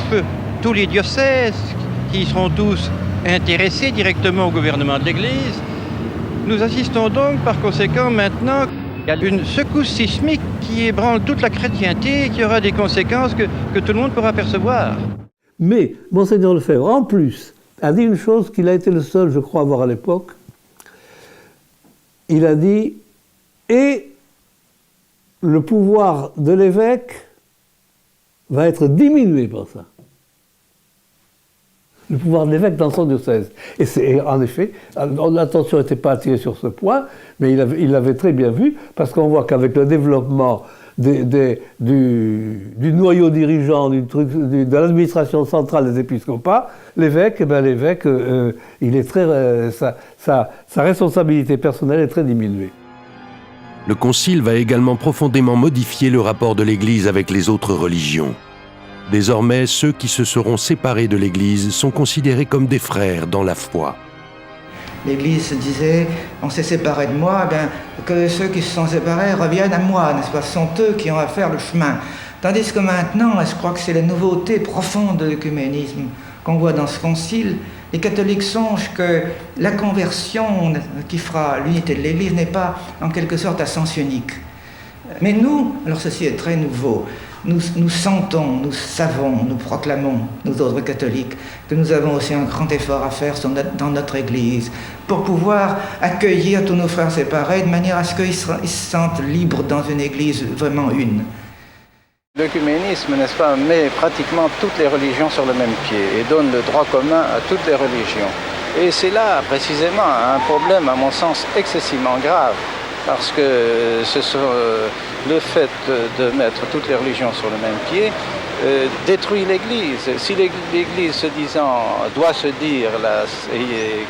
tous les diocèses, qui seront tous intéressés directement au gouvernement de l'Église. Nous assistons donc par conséquent maintenant à une secousse sismique qui ébranle toute la chrétienté et qui aura des conséquences que tout le monde pourra percevoir. Mais Monseigneur Lefebvre, en plus, a dit une chose qu'il a été le seul, je crois, à voir à l'époque. Il a dit « Et le pouvoir de l'évêque va être diminué par ça. » Le pouvoir de l'évêque dans son diocèse. Et en effet, l'attention n'était pas attirée sur ce point, mais il l'avait très bien vu, parce qu'on voit qu'avec le développement du noyau dirigeant de l'administration centrale des épiscopats, l'évêque, il est très, sa responsabilité personnelle est très diminuée. Le Concile va également profondément modifier le rapport de l'Église avec les autres religions. Désormais, ceux qui se seront séparés de l'Église sont considérés comme des frères dans la foi. L'Église se disait, on s'est séparés de moi, que ceux qui se sont séparés reviennent à moi, n'est-ce pas? Ce sont eux qui ont à faire le chemin. Tandis que maintenant, et je crois que c'est la nouveauté profonde de l'œcuménisme qu'on voit dans ce concile, les catholiques songent que la conversion qui fera l'unité de l'Église n'est pas en quelque sorte à sens unique. Mais nous, alors ceci est très nouveau, nous sentons, nous savons, nous proclamons, nous autres catholiques, que nous avons aussi un grand effort à faire dans notre Église pour pouvoir accueillir tous nos frères séparés de manière à ce qu'ils se sentent libres dans une Église vraiment une. L'œcuménisme, n'est-ce pas, met pratiquement toutes les religions sur le même pied et donne le droit commun à toutes les religions. Et c'est là, précisément, un problème, à mon sens, excessivement grave. Parce que le fait de mettre toutes les religions sur le même pied détruit l'Église. Si l'Église, se disant, doit se dire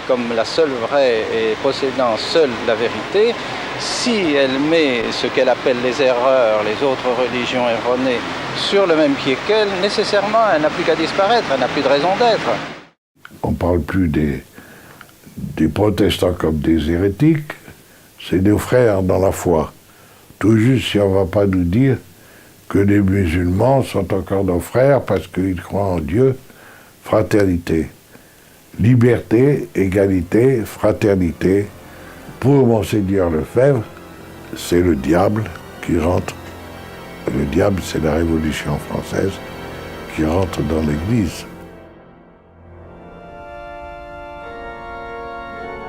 comme la seule vraie et possédant seule la vérité, si elle met ce qu'elle appelle les erreurs, les autres religions erronées, sur le même pied qu'elle, nécessairement, elle n'a plus qu'à disparaître, elle n'a plus de raison d'être. On ne parle plus des protestants comme des hérétiques. C'est nos frères dans la foi. Tout juste si on ne va pas nous dire que les musulmans sont encore nos frères parce qu'ils croient en Dieu. Fraternité. Liberté, égalité, fraternité. Pour Monseigneur Lefebvre, c'est le diable qui rentre. Le diable, c'est la Révolution française qui rentre dans l'Église.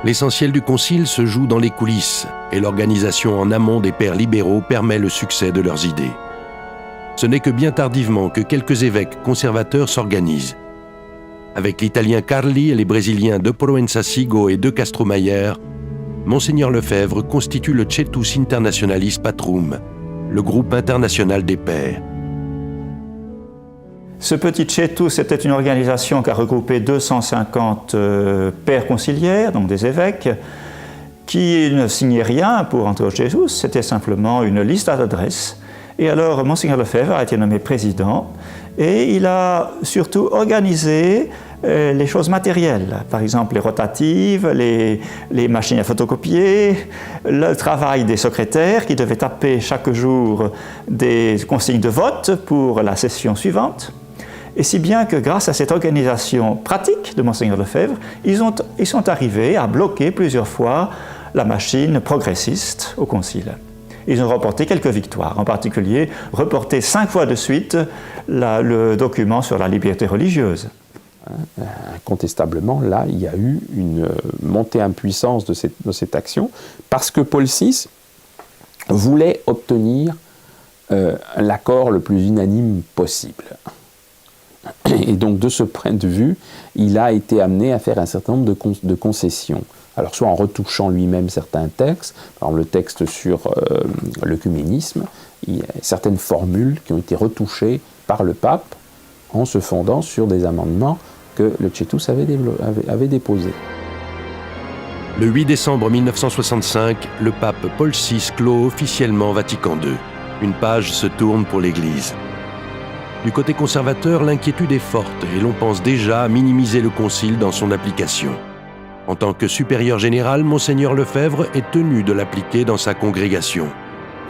L'essentiel du concile se joue dans les coulisses et l'organisation en amont des pères libéraux permet le succès de leurs idées. Ce n'est que bien tardivement que quelques évêques conservateurs s'organisent. Avec l'italien Carli et les brésiliens de Proença-Sigo et de Castro-Mayer, Monseigneur Lefebvre constitue le Cetus Internationalis Patrum, le groupe international des pères. Ce petit Cetus était une organisation qui a regroupé 250 pères conciliaires, donc des évêques, qui ne signaient rien pour entrer au Cetus, c'était simplement une liste d'adresses. Et alors, Monseigneur Lefebvre a été nommé président et il a surtout organisé les choses matérielles, par exemple les rotatives, les machines à photocopier, le travail des secrétaires qui devaient taper chaque jour des consignes de vote pour la session suivante. Et si bien que grâce à cette organisation pratique de Monseigneur Lefebvre, ils sont arrivés à bloquer plusieurs fois la machine progressiste au Concile. Ils ont remporté quelques victoires, en particulier reporté 5 fois de suite le document sur la liberté religieuse. Incontestablement, là, il y a eu une montée en puissance de cette action, parce que Paul VI voulait obtenir l'accord le plus unanime possible. Et donc, de ce point de vue, il a été amené à faire un certain nombre de concessions. Alors, soit en retouchant lui-même certains textes, par exemple le texte sur l'œcuménisme, il y a certaines formules qui ont été retouchées par le pape en se fondant sur des amendements que le Cetus avait déposés. Le 8 décembre 1965, le pape Paul VI clôt officiellement Vatican II. Une page se tourne pour l'Église. Du côté conservateur, l'inquiétude est forte et l'on pense déjà à minimiser le concile dans son application. En tant que supérieur général, Monseigneur Lefebvre est tenu de l'appliquer dans sa congrégation.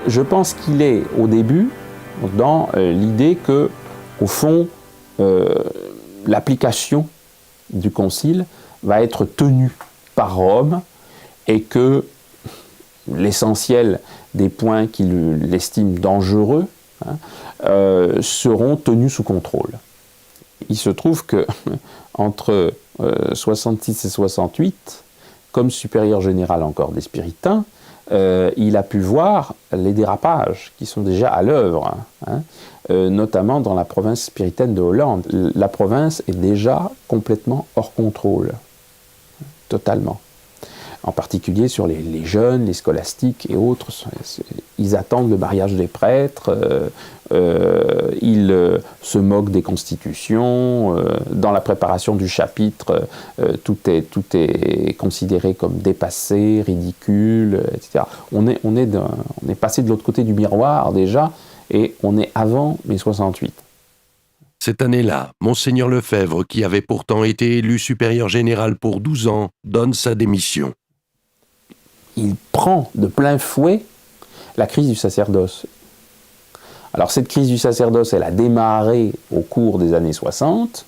Je pense qu'il est au début dans l'idée que, au fond, l'application du concile va être tenue par Rome et que l'essentiel des points qu'il estime dangereux seront tenus sous contrôle. Il se trouve que entre 66 et 68, comme supérieur général encore des Spiritains, il a pu voir les dérapages qui sont déjà à l'œuvre, notamment dans la province spiritaine de Hollande. La province est déjà complètement hors contrôle, totalement. En particulier sur les jeunes, les scolastiques et autres. Ils attendent le mariage des prêtres, ils se moquent des constitutions. Dans la préparation du chapitre, tout est considéré comme dépassé, ridicule, etc. On est passé de l'autre côté du miroir déjà, et on est avant mai 68. Cette année-là, Monseigneur Lefebvre, qui avait pourtant été élu supérieur général pour 12 ans, donne sa démission. Il prend de plein fouet la crise du sacerdoce. Alors cette crise du sacerdoce, elle a démarré au cours des années 60,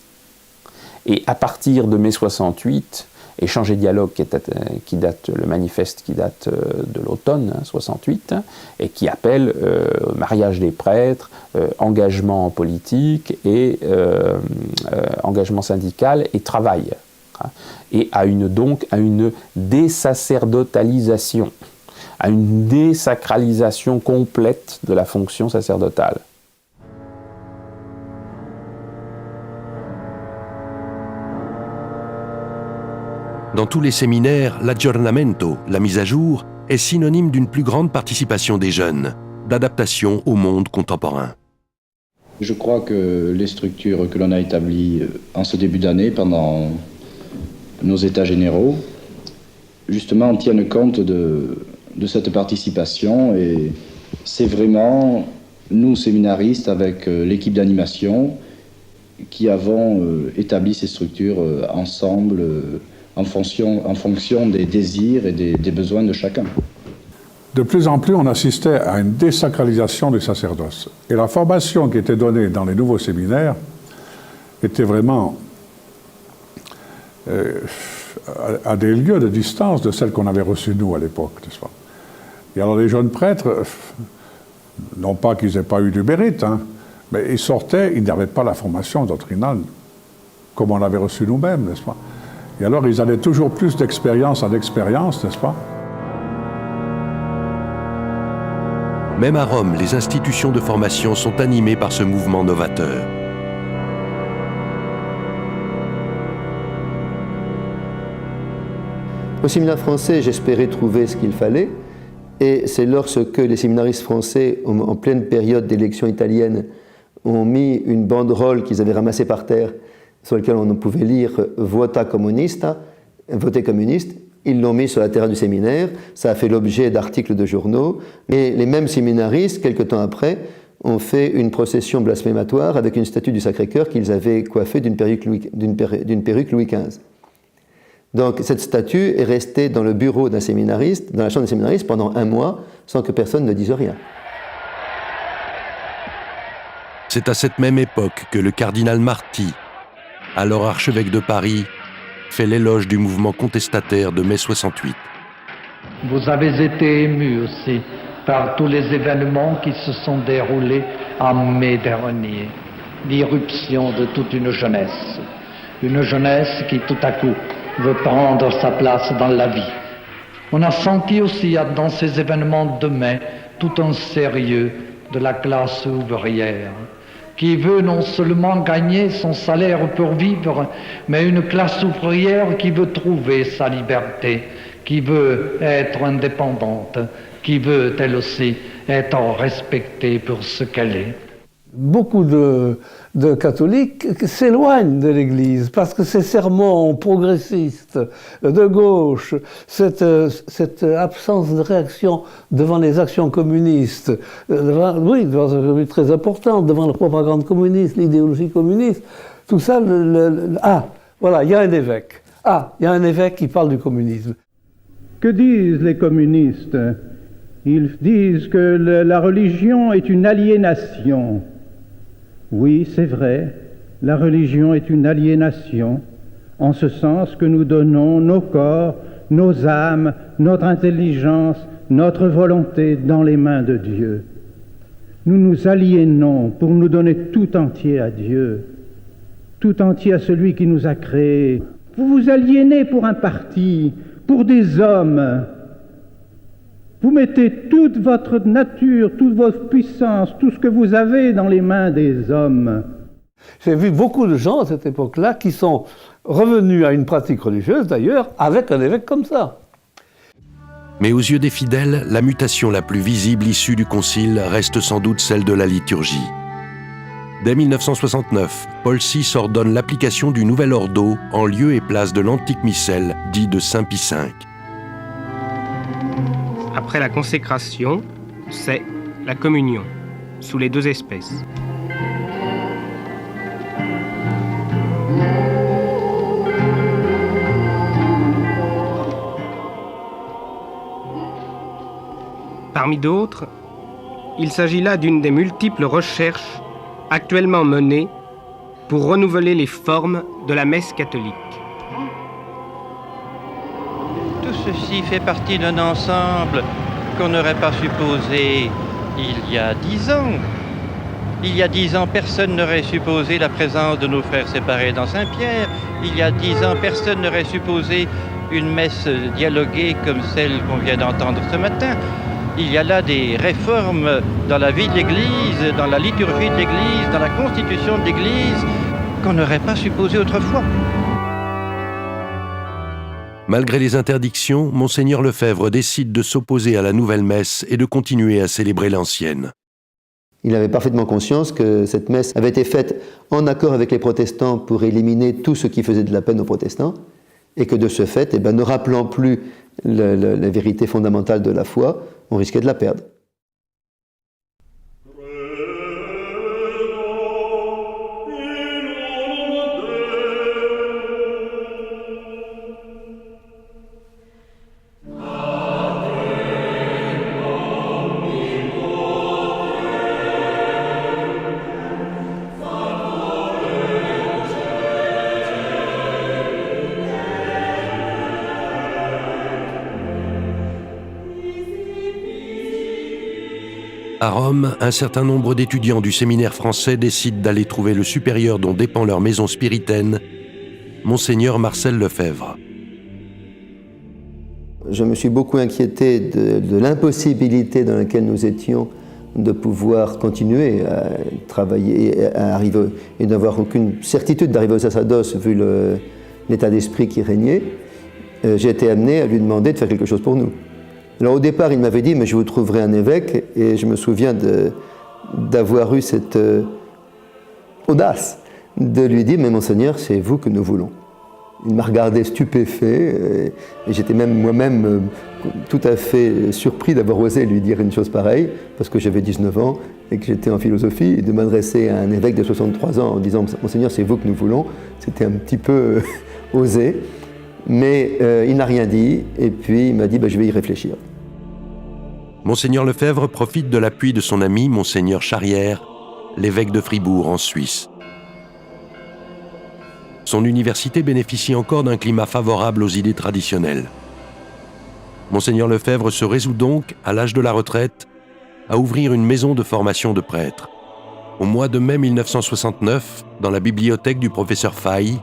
et à partir de mai 68, Échange et dialogue, qui date, le manifeste qui date de l'automne 68, et qui appelle mariage des prêtres, engagement politique et engagement syndical et travail. Et donc à une désacerdotalisation, à une désacralisation complète de la fonction sacerdotale. Dans tous les séminaires, l'aggiornamento, la mise à jour, est synonyme d'une plus grande participation des jeunes, d'adaptation au monde contemporain. Je crois que les structures que l'on a établies en ce début d'année, pendant nos états généraux, justement tiennent compte de cette participation, et c'est vraiment nous, séminaristes, avec l'équipe d'animation, qui avons établi ces structures ensemble, en fonction des désirs et des besoins de chacun. De plus en plus, on assistait à une désacralisation du sacerdoce. Et la formation qui était donnée dans les nouveaux séminaires était vraiment à des lieues de distance de celle qu'on avait reçue nous à l'époque, n'est-ce pas? Et alors les jeunes prêtres, non pas qu'ils n'aient pas eu du mérite, mais ils sortaient, ils n'avaient pas la formation doctrinale comme on l'avait reçue nous-mêmes, n'est-ce pas? Et alors, ils avaient toujours plus d'expérience en expérience, n'est-ce pas? Même à Rome, les institutions de formation sont animées par ce mouvement novateur. Au séminaire français, j'espérais trouver ce qu'il fallait, et c'est lorsque les séminaristes français, en pleine période d'élection italienne, ont mis une banderole qu'ils avaient ramassée par terre, sur lequel on pouvait lire « Vota comunista », « Voter communiste », ils l'ont mis sur la terrasse du séminaire, ça a fait l'objet d'articles de journaux, et les mêmes séminaristes, quelque temps après, ont fait une procession blasphématoire avec une statue du Sacré-Cœur qu'ils avaient coiffée d'une perruque Louis XV. Donc cette statue est restée dans le bureau d'un séminariste, dans la chambre des séminaristes, pendant 1 mois, sans que personne ne dise rien. C'est à cette même époque que le cardinal Marty, alors archevêque de Paris, fait l'éloge du mouvement contestataire de mai 68. Vous avez été ému aussi par tous les événements qui se sont déroulés en mai dernier. L'irruption de toute une jeunesse qui tout à coup veut prendre sa place dans la vie. On a senti aussi dans ces événements de mai tout un sérieux de la classe ouvrière, qui veut non seulement gagner son salaire pour vivre, mais une classe ouvrière qui veut trouver sa liberté, qui veut être indépendante, qui veut elle aussi être respectée pour ce qu'elle est. Beaucoup de catholiques s'éloignent de l'Église parce que ces sermons progressistes de gauche, cette absence de réaction devant les actions communistes, devant très importante, devant la propagande communiste, l'idéologie communiste, tout ça, voilà, il y a un évêque. Il y a un évêque qui parle du communisme. Que disent les communistes? Ils disent que la religion est une aliénation. Oui, c'est vrai, la religion est une aliénation, en ce sens que nous donnons nos corps, nos âmes, notre intelligence, notre volonté dans les mains de Dieu. Nous nous aliénons pour nous donner tout entier à Dieu, tout entier à celui qui nous a créés. Vous vous aliénez pour un parti, pour des hommes. Vous mettez toute votre nature, toute votre puissance, tout ce que vous avez dans les mains des hommes. J'ai vu beaucoup de gens à cette époque-là qui sont revenus à une pratique religieuse, d'ailleurs, avec un évêque comme ça. Mais aux yeux des fidèles, la mutation la plus visible issue du Concile reste sans doute celle de la liturgie. Dès 1969, Paul VI ordonne l'application du nouvel ordo en lieu et place de l'antique missel, dit de Saint Pie V. Après la consécration, c'est la communion, sous les deux espèces. Parmi d'autres, il s'agit là d'une des multiples recherches actuellement menées pour renouveler les formes de la messe catholique. Tout ceci fait partie d'un ensemble qu'on n'aurait pas supposé il y a 10 ans. Il y a 10 ans, personne n'aurait supposé la présence de nos frères séparés dans Saint-Pierre. Il y a 10 ans, personne n'aurait supposé une messe dialoguée comme celle qu'on vient d'entendre ce matin. Il y a là des réformes dans la vie de l'Église, dans la liturgie de l'Église, dans la constitution de l'Église, qu'on n'aurait pas supposé autrefois. Malgré les interdictions, Monseigneur Lefebvre décide de s'opposer à la nouvelle messe et de continuer à célébrer l'ancienne. Il avait parfaitement conscience que cette messe avait été faite en accord avec les protestants pour éliminer tout ce qui faisait de la peine aux protestants, et que de ce fait, ne rappelant plus la vérité fondamentale de la foi, on risquait de la perdre. À Rome, un certain nombre d'étudiants du séminaire français décident d'aller trouver le supérieur dont dépend leur maison spiritaine, Monseigneur Marcel Lefebvre. Je me suis beaucoup inquiété de l'impossibilité dans laquelle nous étions de pouvoir continuer à travailler et à arriver, et d'avoir aucune certitude d'arriver au sacerdoce vu l'état d'esprit qui régnait. J'ai été amené à lui demander de faire quelque chose pour nous. Alors au départ, il m'avait dit « mais je vous trouverai un évêque » et je me souviens d'avoir eu cette audace de lui dire « mais Monseigneur, c'est vous que nous voulons ». Il m'a regardé stupéfait et j'étais même moi-même tout à fait surpris d'avoir osé lui dire une chose pareille parce que j'avais 19 ans et que j'étais en philosophie, et de m'adresser à un évêque de 63 ans en disant « Monseigneur, c'est vous que nous voulons », c'était un petit peu osé. Mais il n'a rien dit, et puis il m'a dit je vais y réfléchir. Monseigneur Lefebvre profite de l'appui de son ami Monseigneur Charrière, l'évêque de Fribourg en Suisse. Son université bénéficie encore d'un climat favorable aux idées traditionnelles. Monseigneur Lefebvre se résout donc, à l'âge de la retraite, à ouvrir une maison de formation de prêtres. Au mois de mai 1969, dans la bibliothèque du professeur Faye,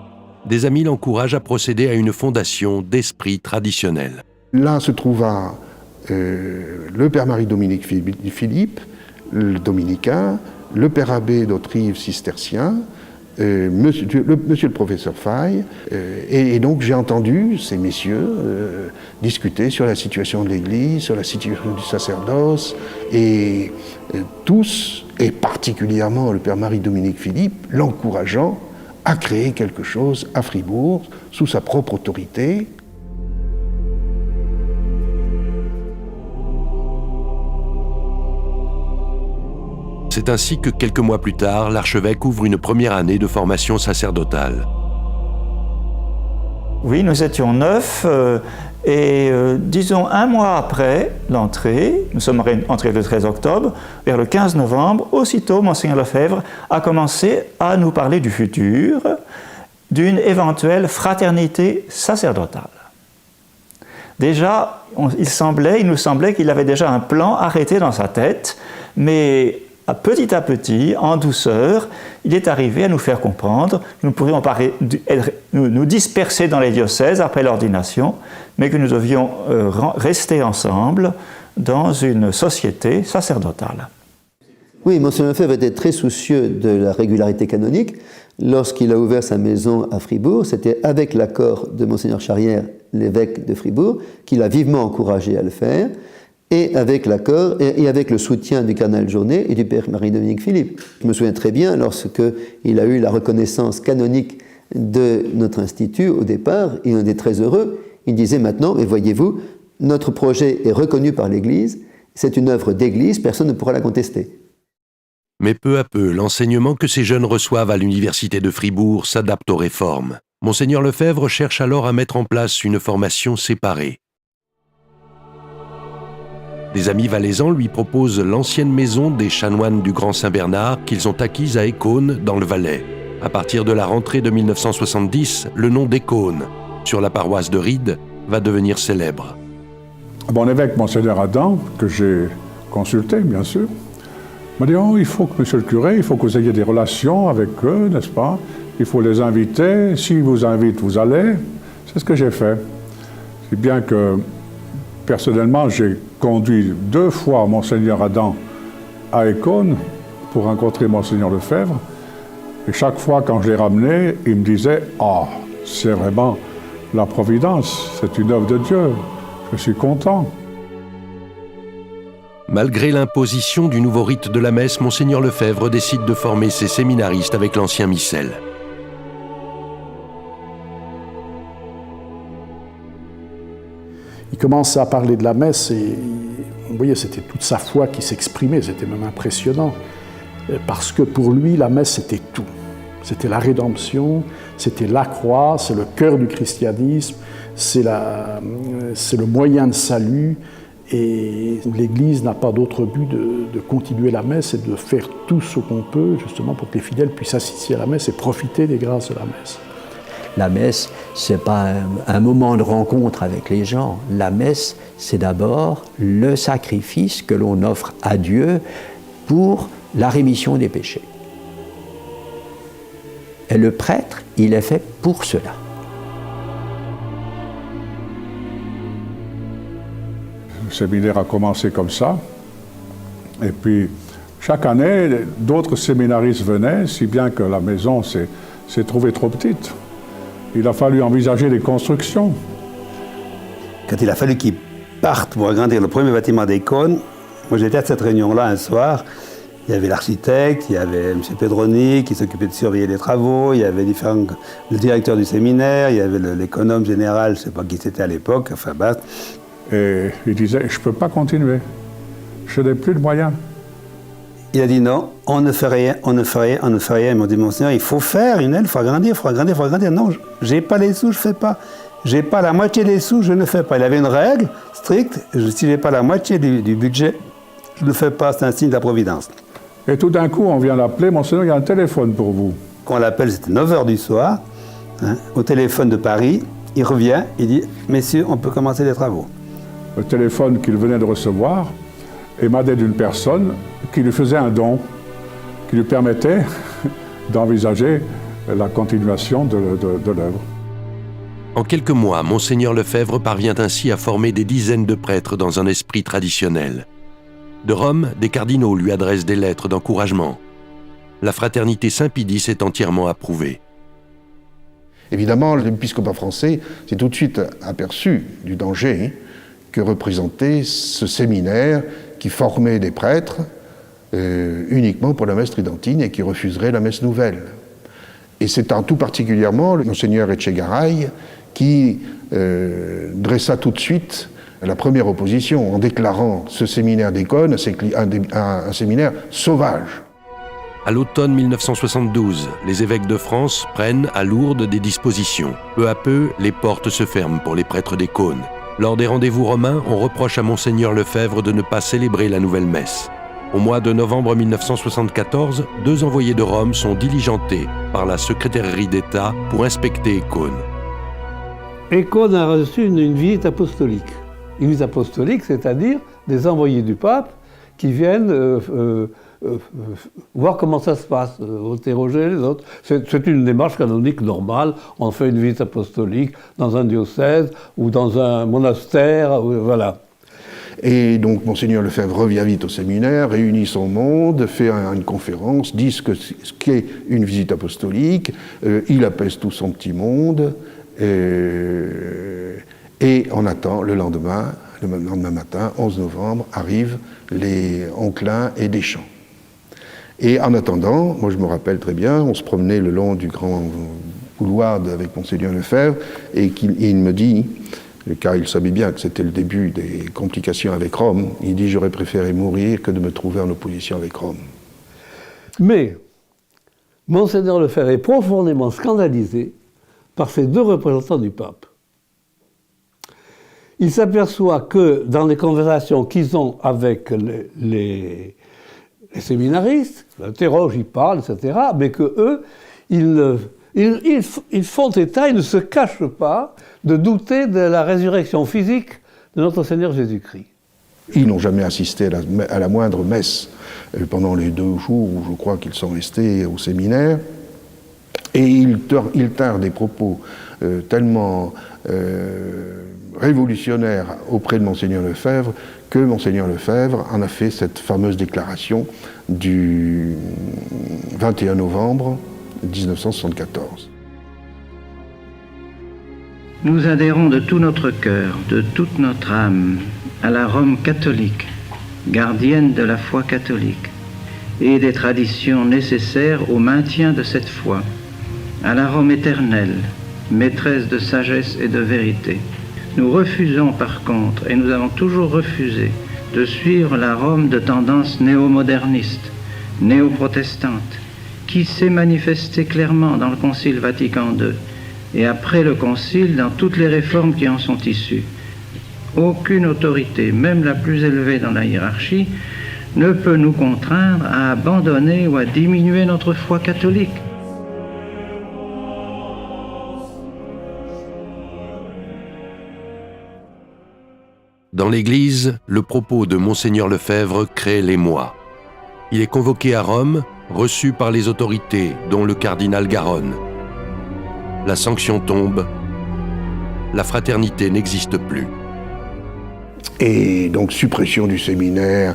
des amis l'encouragent à procéder à une fondation d'esprit traditionnel. Là se trouva le père Marie-Dominique Philippe, le dominicain, le père abbé d'Autrive cistercien, monsieur le professeur Faye, et donc j'ai entendu ces messieurs discuter sur la situation de l'Église, sur la situation du sacerdoce, et tous, et particulièrement le père Marie-Dominique Philippe, l'encourageant à créer quelque chose à Fribourg, sous sa propre autorité. C'est ainsi que quelques mois plus tard, l'archevêque ouvre une première année de formation sacerdotale. Oui, nous étions 9 et disons un mois après l'entrée, nous sommes entrés le 13 octobre, vers le 15 novembre, aussitôt Monseigneur Lefebvre a commencé à nous parler du futur, d'une éventuelle fraternité sacerdotale. Déjà, il nous semblait qu'il avait déjà un plan arrêté dans sa tête, mais petit à petit, en douceur, il est arrivé à nous faire comprendre que nous pourrions nous disperser dans les diocèses après l'ordination, mais que nous devions rester ensemble dans une société sacerdotale. Oui, Monseigneur Lefebvre était très soucieux de la régularité canonique. Lorsqu'il a ouvert sa maison à Fribourg, c'était avec l'accord de Monseigneur Charrière, l'évêque de Fribourg, qu'il a vivement encouragé à le faire, et avec l'accord et avec le soutien du cardinal Journet et du père Marie-Dominique Philippe. Je me souviens très bien, lorsqu'il a eu la reconnaissance canonique de notre institut au départ, il en était très heureux. Il disait maintenant, mais voyez-vous, notre projet est reconnu par l'Église, c'est une œuvre d'Église, personne ne pourra la contester. Mais peu à peu, l'enseignement que ces jeunes reçoivent à l'université de Fribourg s'adapte aux réformes. Monseigneur Lefebvre cherche alors à mettre en place une formation séparée. Des amis valaisans lui proposent l'ancienne maison des chanoines du Grand Saint-Bernard qu'ils ont acquise à Écaune, dans le Valais. À partir de la rentrée de 1970, le nom d'Écaune, sur la paroisse de Ried, va devenir célèbre. Mon évêque, Monseigneur Adam, que j'ai consulté, bien sûr, m'a dit « Oh, il faut que, monsieur le curé, il faut que vous ayez des relations avec eux, n'est-ce pas? Il faut les inviter. S'ils vous invitent, vous allez. » C'est ce que j'ai fait. Si bien que, personnellement, j'ai conduit 2 fois Monseigneur Adam à Écaune pour rencontrer Monseigneur Lefebvre. Et chaque fois, quand je l'ai ramené, il me disait « Ah, c'est vraiment la providence, c'est une œuvre de Dieu. Je suis content. » Malgré l'imposition du nouveau rite de la messe, Monseigneur Lefebvre décide de former ses séminaristes avec l'ancien missel. Il commence à parler de la messe et vous voyez, c'était toute sa foi qui s'exprimait, c'était même impressionnant. Parce que pour lui, la messe, c'était tout. C'était la rédemption, c'était la croix, c'est le cœur du christianisme, c'est le moyen de salut. Et l'Église n'a pas d'autre but de continuer la messe et de faire tout ce qu'on peut, justement, pour que les fidèles puissent assister à la messe et profiter des grâces de la messe. La messe, ce n'est pas un moment de rencontre avec les gens. La messe, c'est d'abord le sacrifice que l'on offre à Dieu pour la rémission des péchés. Et le prêtre, il est fait pour cela. Le séminaire a commencé comme ça. Et puis, chaque année, d'autres séminaristes venaient, si bien que la maison s'est trouvée trop petite. Il a fallu envisager des constructions. Quand il a fallu qu'ils partent pour agrandir le premier bâtiment d'Écaune, moi j'étais à cette réunion-là un soir. Il y avait l'architecte, il y avait M. Pedroni qui s'occupait de surveiller les travaux, il y avait le directeur du séminaire, il y avait l'économe général, je ne sais pas qui c'était à l'époque, enfin bref. Et il disait, je ne peux pas continuer, je n'ai plus de moyens. Il a dit non, on ne fait rien, on ne fait rien, on ne fait rien. Ils m'ont dit, Monseigneur, il faut faire une aile, il faut agrandir, il faut agrandir, il faut agrandir. Non, je n'ai pas les sous, je ne fais pas. Je n'ai pas la moitié des sous, je ne fais pas. Il avait une règle stricte, si je n'ai pas la moitié du budget, je ne fais pas, c'est un signe de la Providence. Et tout d'un coup, on vient l'appeler, Monseigneur, il y a un téléphone pour vous. Quand on l'appelle, c'était 9h du soir, au téléphone de Paris, il revient, il dit, messieurs, on peut commencer les travaux. Le téléphone qu'il venait de recevoir émanait d'une personne qui lui faisait un don, qui lui permettait d'envisager la continuation de l'œuvre. En quelques mois, Monseigneur Lefebvre parvient ainsi à former des dizaines de prêtres dans un esprit traditionnel. De Rome, des cardinaux lui adressent des lettres d'encouragement. la fraternité Saint-Pédis est entièrement approuvée. Évidemment, l'épiscopat français s'est tout de suite aperçu du danger que représentait ce séminaire qui formait des prêtres uniquement pour la messe tridentine et qui refuserait la messe nouvelle. Et c'est tout particulièrement le monseigneur Etchegaray qui dressa tout de suite la première opposition en déclarant ce séminaire d'Écône un séminaire sauvage. À l'automne 1972, les évêques de France prennent à Lourdes des dispositions. Peu à peu, les portes se ferment pour les prêtres d'Écône. Lors des rendez-vous romains, on reproche à Monseigneur Lefebvre de ne pas célébrer la nouvelle messe. Au mois de novembre 1974, 2 envoyés de Rome sont diligentés par la secrétairerie d'État pour inspecter Écône. Écône a reçu une visite apostolique. Une visite apostolique, c'est-à-dire des envoyés du pape qui viennent voir comment ça se passe, interroger les autres. C'est une démarche canonique normale. On fait une visite apostolique dans un diocèse ou dans un monastère, voilà. Et donc Monseigneur Lefebvre revient vite au séminaire, réunit son monde, fait une conférence, dit ce qu'est une visite apostolique, il apaise tout son petit monde, et on attend le lendemain matin, 11 novembre, arrivent les Oncelin et Deschamps. Et en attendant, moi je me rappelle très bien, on se promenait le long du grand couloir avec Monseigneur Lefebvre, et il me dit, car il savait bien que c'était le début des complications avec Rome, il dit « J'aurais préféré mourir que de me trouver en opposition avec Rome ». Mais Monseigneur Lefebvre est profondément scandalisé par ces 2 représentants du pape. Il s'aperçoit que dans les conversations qu'ils ont avec les séminaristes, ils l'interrogent, ils parlent, etc., mais qu'eux, ils font état, ils ne se cachent pas de douter de la résurrection physique de notre Seigneur Jésus-Christ. Ils n'ont jamais assisté à la moindre messe pendant les 2 jours où je crois qu'ils sont restés au séminaire. Et ils tinrent des propos tellement révolutionnaires auprès de Monseigneur Lefebvre que Monseigneur Lefebvre en a fait cette fameuse déclaration du 21 novembre 1974. Nous adhérons de tout notre cœur, de toute notre âme, à la Rome catholique, gardienne de la foi catholique, et des traditions nécessaires au maintien de cette foi, à la Rome éternelle, maîtresse de sagesse et de vérité. Nous refusons par contre, et nous avons toujours refusé, de suivre la Rome de tendance néo-moderniste, néo-protestante, qui s'est manifestée clairement dans le Concile Vatican II, et après le Concile dans toutes les réformes qui en sont issues. Aucune autorité, même la plus élevée dans la hiérarchie, ne peut nous contraindre à abandonner ou à diminuer notre foi catholique. Dans l'Église, le propos de Monseigneur Lefebvre crée l'émoi. Il est convoqué à Rome, reçu par les autorités, dont le cardinal Garonne. La sanction tombe, la fraternité n'existe plus. Et donc suppression du séminaire,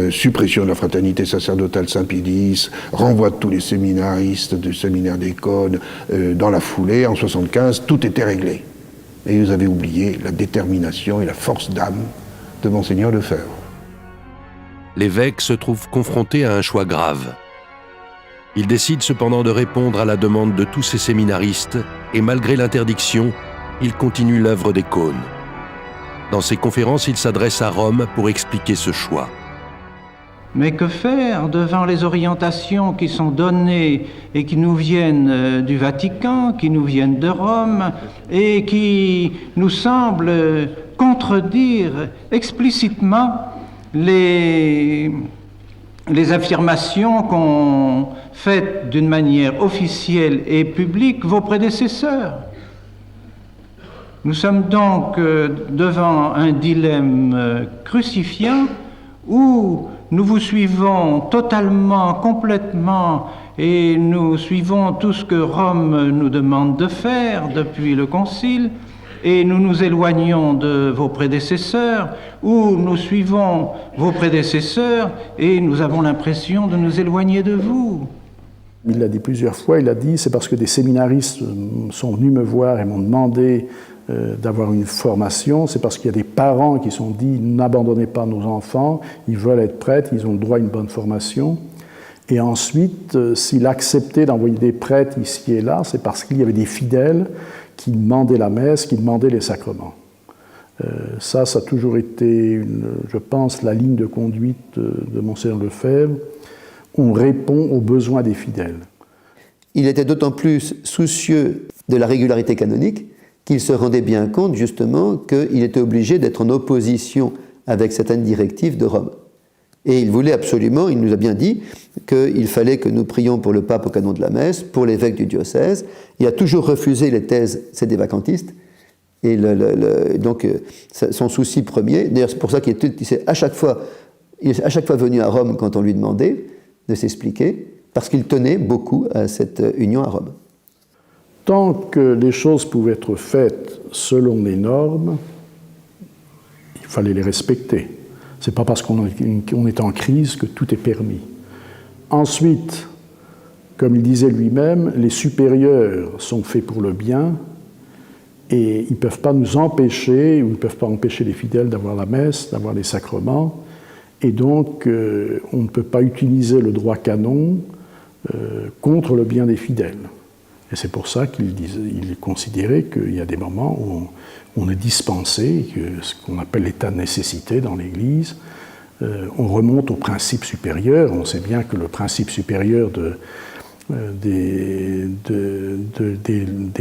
suppression de la fraternité sacerdotale Saint-Pédis, renvoi de tous les séminaristes du séminaire d'Écône dans la foulée. En 1975, tout était réglé. Et vous avez oublié la détermination et la force d'âme de Monseigneur Lefebvre. L'évêque se trouve confronté à un choix grave. Il décide cependant de répondre à la demande de tous ces séminaristes et malgré l'interdiction, il continue l'œuvre d'Écône. Dans ses conférences, il s'adresse à Rome pour expliquer ce choix. Mais que faire devant les orientations qui sont données et qui nous viennent du Vatican, qui nous viennent de Rome et qui nous semblent contredire explicitement les affirmations qu'ont faites d'une manière officielle et publique vos prédécesseurs? Nous sommes donc devant un dilemme crucifiant où nous vous suivons totalement, complètement, et nous suivons tout ce que Rome nous demande de faire depuis le Concile, et nous nous éloignons de vos prédécesseurs, ou nous suivons vos prédécesseurs, et nous avons l'impression de nous éloigner de vous. Il l'a dit plusieurs fois, il a dit, c'est parce que des séminaristes sont venus me voir et m'ont demandé d'avoir une formation, c'est parce qu'il y a des parents qui se sont dit, n'abandonnez pas nos enfants, ils veulent être prêtres, ils ont le droit à une bonne formation. Et ensuite, s'il acceptait d'envoyer des prêtres ici et là, c'est parce qu'il y avait des fidèles qui demandaient la messe, qui demandaient les sacrements. Ça a toujours été, je pense, la ligne de conduite de Monseigneur Lefebvre. On répond aux besoins des fidèles. Il était d'autant plus soucieux de la régularité canonique qu'il se rendait bien compte, justement, qu'il était obligé d'être en opposition avec certaines directives de Rome. Et il voulait absolument, il nous a bien dit, qu'il fallait que nous prions pour le pape au canon de la messe, pour l'évêque du diocèse. Il a toujours refusé les thèses, c'est des vacantistes. Et donc, son souci premier, d'ailleurs c'est pour ça qu'il est à chaque fois venu à Rome quand on lui demandait de s'expliquer, parce qu'il tenait beaucoup à cette union à Rome. Tant que les choses pouvaient être faites selon les normes, il fallait les respecter. Ce n'est pas parce qu'on est en crise que tout est permis. Ensuite, comme il disait lui-même, les supérieurs sont faits pour le bien et ils ne peuvent pas nous empêcher, ou ils ne peuvent pas empêcher les fidèles d'avoir la messe, d'avoir les sacrements. Et donc, on ne peut pas utiliser le droit canon contre le bien des fidèles. Et c'est pour ça qu'il considérait qu'il y a des moments où on est dispensé, ce qu'on appelle l'état de nécessité dans l'Église. On remonte au principe supérieur. On sait bien que le principe supérieur des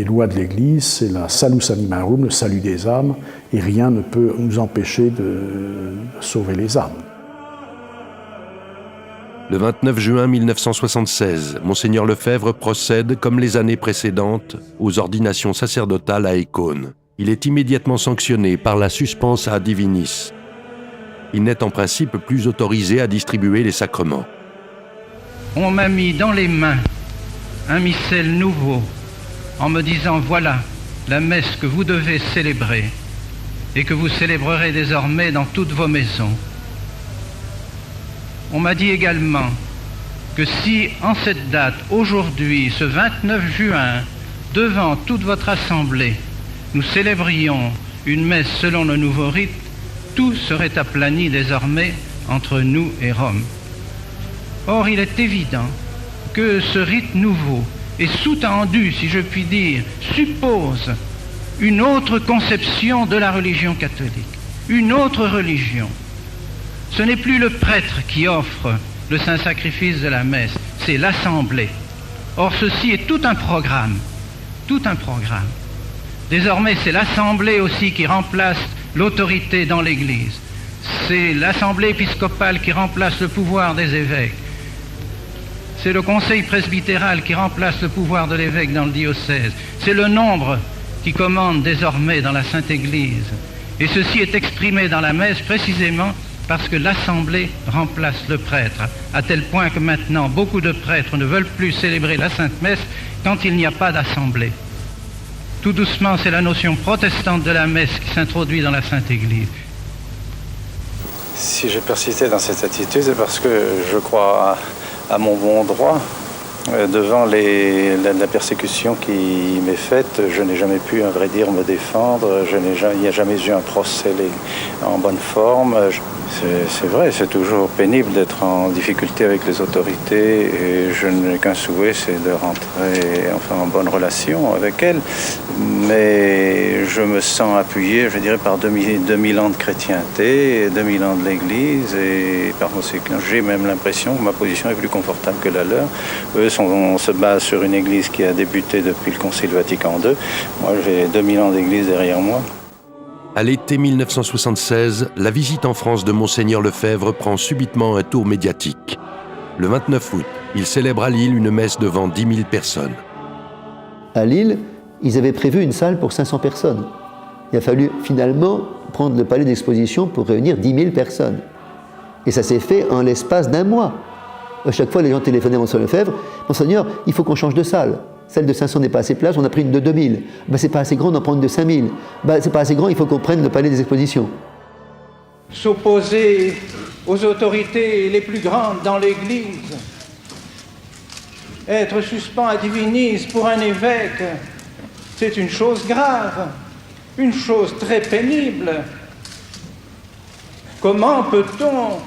lois de l'Église, c'est la salus animarum, le salut des âmes, et rien ne peut nous empêcher de sauver les âmes. Le 29 juin 1976, Monseigneur Lefebvre procède, comme les années précédentes, aux ordinations sacerdotales à Écône. Il est immédiatement sanctionné par la suspensa divinis. Il n'est en principe plus autorisé à distribuer les sacrements. On m'a mis dans les mains un missel nouveau en me disant « Voilà la messe que vous devez célébrer et que vous célébrerez désormais dans toutes vos maisons. » On m'a dit également que si, en cette date, aujourd'hui, ce 29 juin, devant toute votre assemblée, nous célébrions une messe selon le nouveau rite, tout serait aplani désormais entre nous et Rome. Or, il est évident que ce rite nouveau est sous-tendu, si je puis dire, suppose une autre conception de la religion catholique, une autre religion. Ce n'est plus le prêtre qui offre le saint sacrifice de la messe, c'est l'assemblée. Or, ceci est tout un programme, tout un programme. Désormais, c'est l'assemblée aussi qui remplace l'autorité dans l'Église. C'est l'assemblée épiscopale qui remplace le pouvoir des évêques. C'est le conseil presbytéral qui remplace le pouvoir de l'évêque dans le diocèse. C'est le nombre qui commande désormais dans la Sainte Église. Et ceci est exprimé dans la messe précisément parce que l'assemblée remplace le prêtre, à tel point que maintenant beaucoup de prêtres ne veulent plus célébrer la Sainte Messe quand il n'y a pas d'assemblée. Tout doucement, c'est la notion protestante de la messe qui s'introduit dans la Sainte Église. Si j'ai persisté dans cette attitude, c'est parce que je crois à mon bon droit. Devant la persécution qui m'est faite, je n'ai jamais pu, à vrai dire, me défendre. Il n'y a jamais eu un procès en bonne forme. C'est vrai, c'est toujours pénible d'être en difficulté avec les autorités et je n'ai qu'un souhait, c'est de rentrer en bonne relation avec elles. Mais je me sens appuyé, je dirais, par 2000 ans de chrétienté, 2000 ans de l'Église et par conséquent, j'ai même l'impression que ma position est plus confortable que la leur. Eux, on se base sur une Église qui a débuté depuis le Concile Vatican II. Moi, j'ai 2000 ans d'Église derrière moi. À l'été 1976, la visite en France de Monseigneur Lefebvre prend subitement un tour médiatique. Le 29 août, il célèbre à Lille une messe devant 10 000 personnes. À Lille, ils avaient prévu une salle pour 500 personnes. Il a fallu finalement prendre le palais d'exposition pour réunir 10 000 personnes. Et ça s'est fait en l'espace d'un mois. À chaque fois, les gens téléphonaient à Monseigneur Lefebvre. « Monseigneur, il faut qu'on change de salle. Celle de 500 n'est pas assez place, on a pris une de 2000. C'est pas assez grand, on en prend une de 5000. C'est pas assez grand, il faut qu'on prenne le palais des expositions. » S'opposer aux autorités les plus grandes dans l'Église, Être suspens à divinis pour un évêque, c'est une chose grave, une chose très pénible. Comment peut-on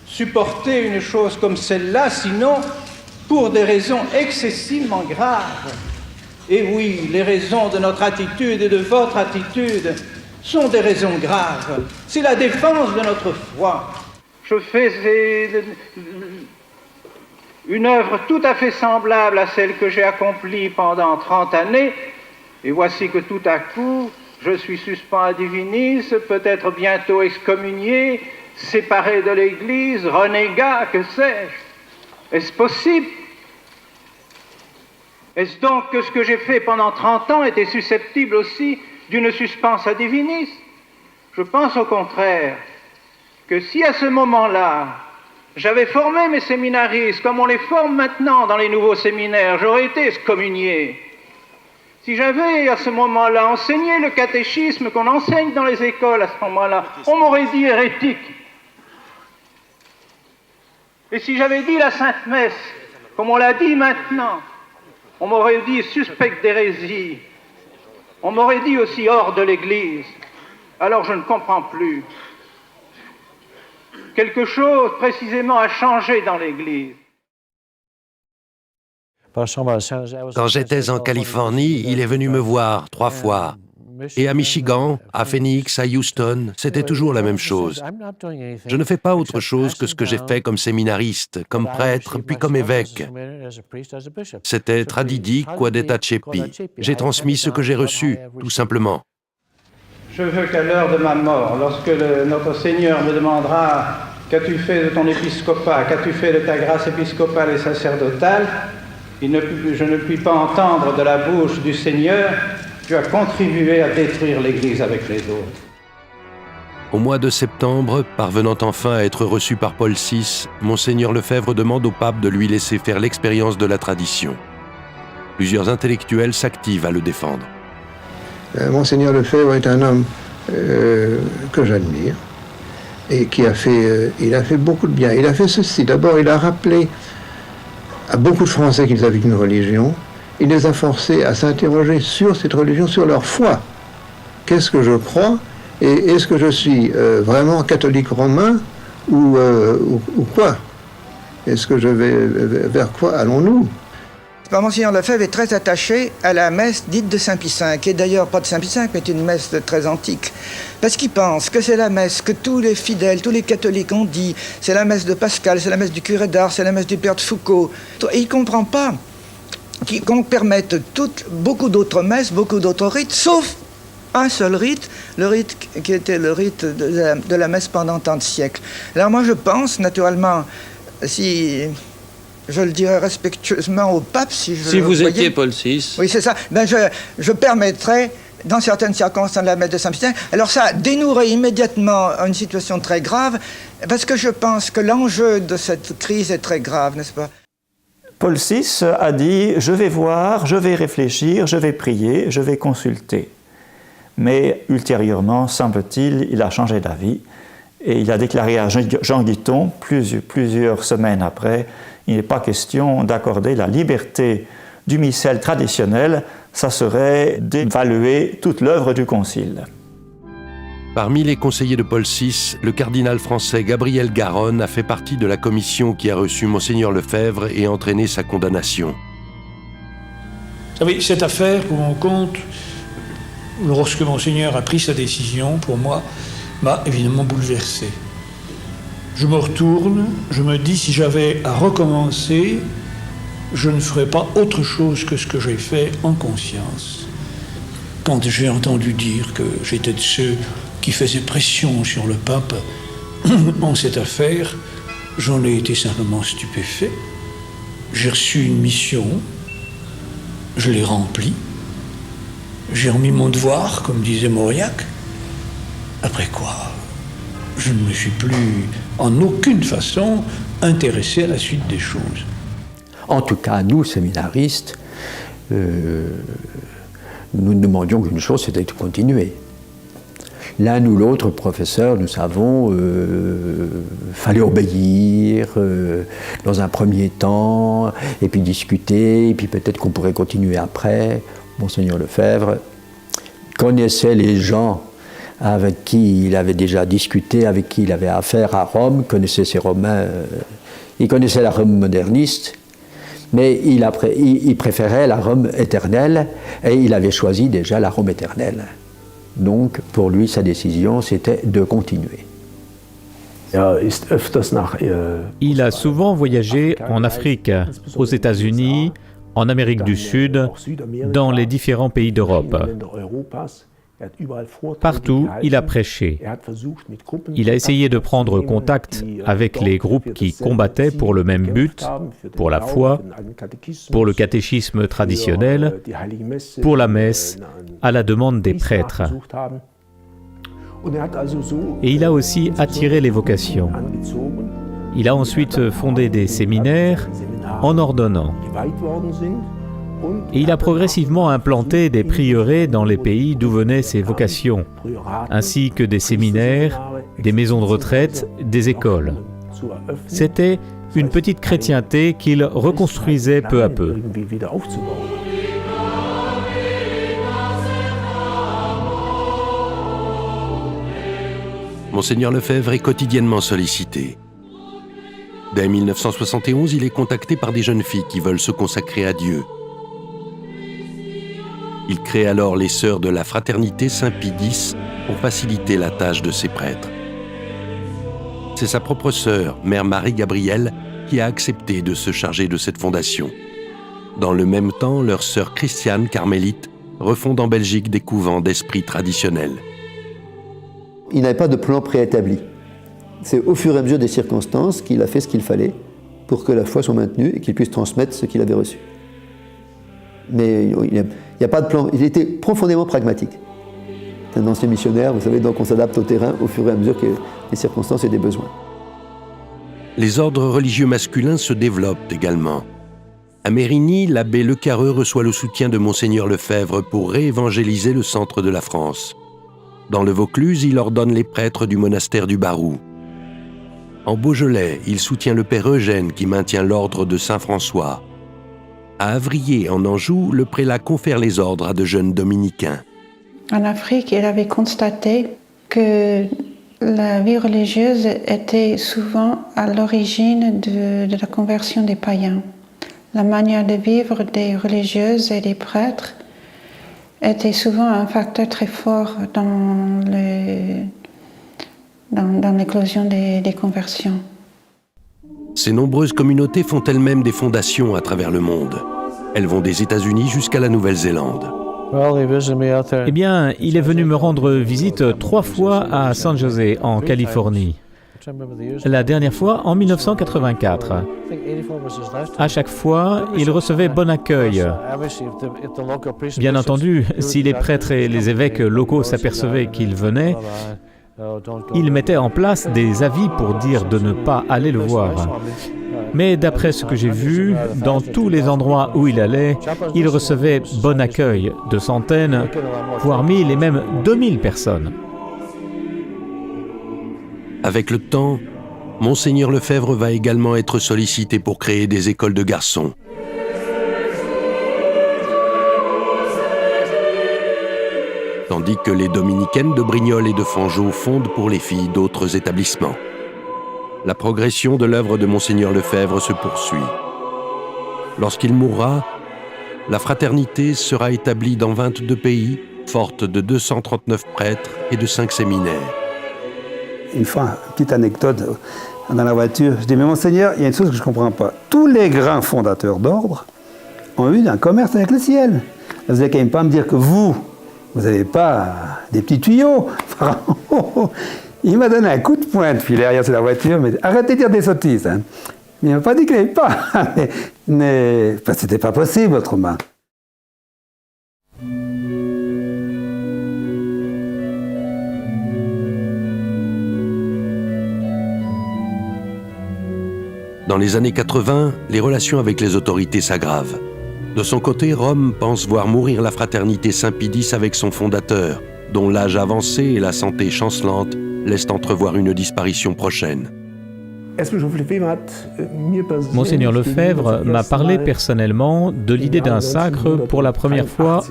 supporter une chose comme celle-là, sinon pour des raisons excessivement graves? Et oui, les raisons de notre attitude et de votre attitude sont des raisons graves. C'est la défense de notre foi. Je fais une œuvre tout à fait semblable à celle que j'ai accomplie pendant 30 années, et voici que tout à coup, je suis suspens à divinis, peut-être bientôt excommunié, séparé de l'Église, renégat, que sais-je? Est-ce possible? Est-ce donc que ce que j'ai fait pendant 30 ans était susceptible aussi d'une suspense à divinis? Je pense au contraire que si à ce moment-là, j'avais formé mes séminaristes comme on les forme maintenant dans les nouveaux séminaires, j'aurais été excommunié. Si j'avais à ce moment-là enseigné le catéchisme qu'on enseigne dans les écoles à ce moment-là, on m'aurait dit hérétique. Et si j'avais dit la Sainte Messe, comme on l'a dit maintenant, on m'aurait dit suspect d'hérésie. On m'aurait dit aussi hors de l'Église. Alors je ne comprends plus. Quelque chose précisément a changé dans l'Église. Quand j'étais en Californie, il est venu me voir 3 fois. Et à Michigan, à Phoenix, à Houston, c'était toujours la même chose. Je ne fais pas autre chose que ce que j'ai fait comme séminariste, comme prêtre, puis comme évêque. C'était tradidi quod et accepi. J'ai transmis ce que j'ai reçu, tout simplement. Je veux qu'à l'heure de ma mort, lorsque notre Seigneur me demandera « Qu'as-tu fait de ton épiscopat? Qu'as-tu fait de ta grâce épiscopale et sacerdotale ?» je ne puis pas entendre de la bouche du Seigneur « Tu as contribué à détruire l'Église avec les autres. » Au mois de septembre, parvenant enfin à être reçu par Paul VI, Monseigneur Lefebvre demande au pape de lui laisser faire l'expérience de la tradition. Plusieurs intellectuels s'activent à le défendre. Monseigneur Lefebvre est un homme que j'admire et qui a fait beaucoup de bien. Il a fait ceci. D'abord, il a rappelé à beaucoup de Français qu'ils avaient une religion. Il les a forcés à s'interroger sur cette religion, sur leur foi. Qu'est-ce que je crois? Et est-ce que je suis vraiment catholique romain ou quoi? Est-ce que je vais vers quoi allons-nous? Monseigneur Lefebvre est très attaché à la messe dite de Saint Pie V, qui est d'ailleurs pas de Saint Pie V, mais une messe très antique. Parce qu'il pense que c'est la messe que tous les fidèles, tous les catholiques ont dit, c'est la messe de Pascal, c'est la messe du curé d'Ars, c'est la messe du père de Foucault. Et il ne comprend pas qu'on permette beaucoup d'autres messes, beaucoup d'autres rites, sauf un seul rite, le rite qui était le rite de la messe pendant tant de siècles. Alors moi je pense, naturellement, si je le dirais respectueusement au pape, si vous étiez Paul VI. Oui, c'est ça. Ben je permettrais, dans certaines circonstances, de la messe de Saint Pie V. Alors ça dénouerait immédiatement une situation très grave, parce que je pense que l'enjeu de cette crise est très grave, n'est-ce pas? Paul VI a dit « Je vais voir, je vais réfléchir, je vais prier, je vais consulter ». Mais ultérieurement, semble-t-il, il a changé d'avis et il a déclaré à Jean Guiton, plusieurs semaines après, il n'est pas question d'accorder la liberté du missel traditionnel, ça serait d'évaluer toute l'œuvre du Concile. Parmi les conseillers de Paul VI, le cardinal français Gabriel Garonne a fait partie de la commission qui a reçu Monseigneur Lefebvre et entraîné sa condamnation. Vous savez, cette affaire, pour mon compte, lorsque Monseigneur a pris sa décision, pour moi, m'a évidemment bouleversé. Je me retourne, je me dis, si j'avais à recommencer, je ne ferais pas autre chose que ce que j'ai fait en conscience. Quand j'ai entendu dire que j'étais de ceux qui faisaient pression sur le pape en cette affaire, j'en ai été simplement stupéfait. J'ai reçu une mission, je l'ai remplie, j'ai remis mon devoir, comme disait Mauriac. Après quoi, je ne me suis plus en aucune façon intéressé à la suite des choses. En tout cas, nous, séminaristes, nous ne demandions qu'une chose, c'était de continuer. l'un ou l'autre professeur, nous savons, fallait obéir dans un premier temps, et puis discuter, et puis peut-être qu'on pourrait continuer après. Monseigneur Lefebvre connaissait les gens avec qui il avait déjà discuté, avec qui il avait affaire à Rome, connaissait ces Romains, il connaissait la Rome moderniste, mais il préférait la Rome éternelle, et il avait choisi déjà la Rome éternelle. Donc, pour lui, sa décision, c'était de continuer. Il a souvent voyagé en Afrique, aux États-Unis, en Amérique du Sud, dans les différents pays d'Europe. Partout, il a prêché. Il a essayé de prendre contact avec les groupes qui combattaient pour le même but, pour la foi, pour le catéchisme traditionnel, pour la messe, à la demande des prêtres. Et il a aussi attiré les vocations. Il a ensuite fondé des séminaires en ordonnant. Et il a progressivement implanté des prieurés dans les pays d'où venaient ces vocations, ainsi que des séminaires, des maisons de retraite, des écoles. C'était une petite chrétienté qu'il reconstruisait peu à peu. Monseigneur Lefebvre est quotidiennement sollicité. Dès 1971, il est contacté par des jeunes filles qui veulent se consacrer à Dieu. Il crée alors les Sœurs de la Fraternité Saint-Pie X pour faciliter la tâche de ses prêtres. C'est sa propre sœur, Mère Marie-Gabrielle, qui a accepté de se charger de cette fondation. Dans le même temps, leur sœur Christiane, carmélite, refonde en Belgique des couvents d'esprit traditionnels. Il n'avait pas de plan préétabli. C'est au fur et à mesure des circonstances qu'il a fait ce qu'il fallait pour que la foi soit maintenue et qu'il puisse transmettre ce qu'il avait reçu. Mais il n'y a pas de plan. Il était profondément pragmatique. C'est un ancien missionnaire, vous savez, donc on s'adapte au terrain au fur et à mesure que les circonstances et des besoins. Les ordres religieux masculins se développent également. À Mérigny, l'abbé Lecareux reçoit le soutien de Monseigneur Lefebvre pour réévangéliser le centre de la France. Dans le Vaucluse, il ordonne les prêtres du monastère du Barou. En Beaujolais, il soutient le père Eugène qui maintient l'ordre de Saint-François. À Avrier, en Anjou, le prélat confère les ordres à de jeunes dominicains. En Afrique, il avait constaté que la vie religieuse était souvent à l'origine de la conversion des païens. La manière de vivre des religieuses et des prêtres était souvent un facteur très fort dans l'éclosion des conversions. Ces nombreuses communautés font elles-mêmes des fondations à travers le monde. Elles vont des États-Unis jusqu'à la Nouvelle-Zélande. Eh bien, il est venu me rendre visite 3 fois à San José, en Californie. La dernière fois, en 1984. À chaque fois, il recevait bon accueil. Bien entendu, si les prêtres et les évêques locaux s'apercevaient qu'il venait, ils mettaient en place des avis pour dire de ne pas aller le voir. Mais d'après ce que j'ai vu, dans tous les endroits où il allait, il recevait bon accueil de centaines, voire 1000 et même 2000 personnes. Avec le temps, Monseigneur Lefebvre va également être sollicité pour créer des écoles de garçons. Tandis que les dominicaines de Brignoles et de Fangeau fondent pour les filles d'autres établissements. La progression de l'œuvre de Monseigneur Lefebvre se poursuit. Lorsqu'il mourra, la fraternité sera établie dans 22 pays, forte de 239 prêtres et de 5 séminaires. Une fois, une petite anecdote, dans la voiture, je dis, mais Monseigneur, il y a une chose que je ne comprends pas. Tous les grands fondateurs d'ordre ont eu un commerce avec le ciel. Vous n'avez quand même pas à me dire que vous n'avez pas des petits tuyaux. Il m'a donné un coup de poing depuis derrière sur la voiture, mais arrêtez de dire des sottises. Hein. Il ne m'a pas dit qu'il n'avait pas, mais c'était pas possible autrement. Dans les années 80, les relations avec les autorités s'aggravent. De son côté, Rome pense voir mourir la fraternité Saint-Pie X avec son fondateur, dont l'âge avancé et la santé chancelante laissent entrevoir une disparition prochaine. Monseigneur Lefebvre m'a parlé personnellement de l'idée d'un sacre pour la première fois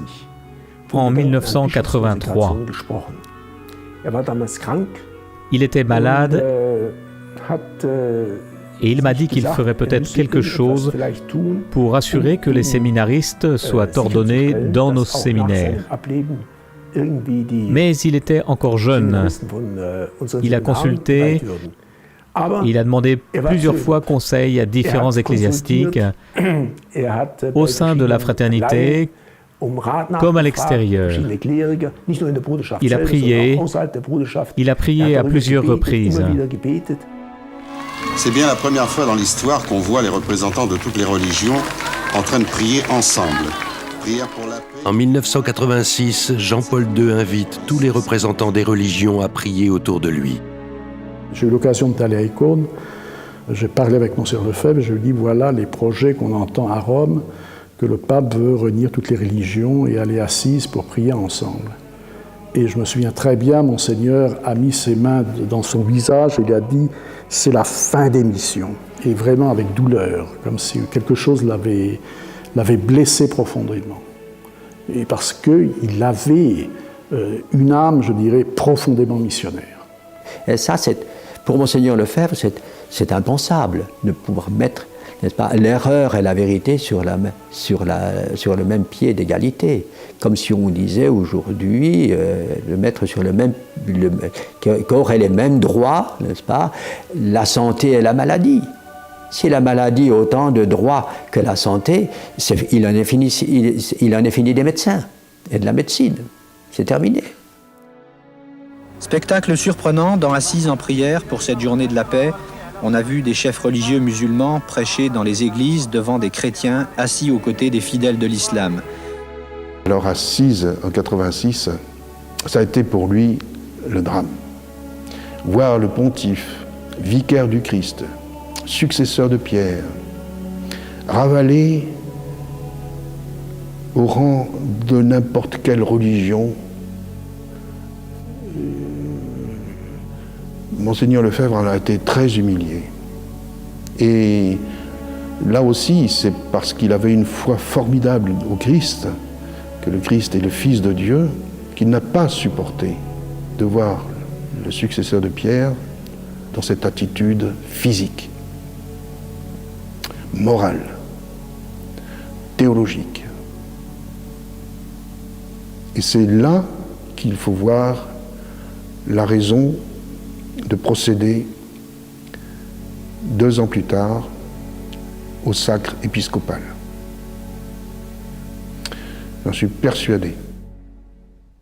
en 1983. Il était malade et il m'a dit qu'il ferait peut-être quelque chose pour assurer que les séminaristes soient ordonnés dans nos séminaires. Mais il était encore jeune. Il a consulté, il a demandé plusieurs fois conseil à différents ecclésiastiques au sein de la fraternité comme à l'extérieur. Il a prié à plusieurs reprises. C'est bien la première fois dans l'histoire qu'on voit les représentants de toutes les religions en train de prier ensemble. Prière pour la paix. En 1986, Jean-Paul II invite tous les représentants des religions à prier autour de lui. J'ai eu l'occasion d'aller à Icône. J'ai parlé avec Monseigneur Lefebvre et je lui ai dit voilà les projets qu'on entend à Rome, que le pape veut réunir toutes les religions et aller à Assise pour prier ensemble. Et je me souviens très bien, Monseigneur a mis ses mains dans son visage et il a dit « c'est la fin des missions ». Et vraiment avec douleur, comme si quelque chose l'avait blessé profondément. Et parce qu'il avait une âme, je dirais, profondément missionnaire. Et ça, pour Monseigneur Lefebvre, c'est impensable de pouvoir mettre, n'est-ce pas, l'erreur et la vérité sur le même pied d'égalité. Comme si on disait aujourd'hui, le mettre sur qu'aurait les mêmes droits, n'est-ce pas, la santé et la maladie. Si la maladie a autant de droits que la santé, il en est fini des médecins et de la médecine. C'est terminé. Spectacle surprenant dans Assise en prière pour cette journée de la paix. On a vu des chefs religieux musulmans prêcher dans les églises devant des chrétiens assis aux côtés des fidèles de l'islam. Alors Assise, en 86, ça a été pour lui le drame. Voir le pontife, vicaire du Christ, successeur de Pierre, ravalé au rang de n'importe quelle religion. Monseigneur Lefebvre en a été très humilié. Et là aussi, c'est parce qu'il avait une foi formidable au Christ, que le Christ est le Fils de Dieu, qu'il n'a pas supporté de voir le successeur de Pierre dans cette attitude physique, morale, théologique. Et c'est là qu'il faut voir la raison de procéder 2 ans plus tard au sacre épiscopal. J'en suis persuadé.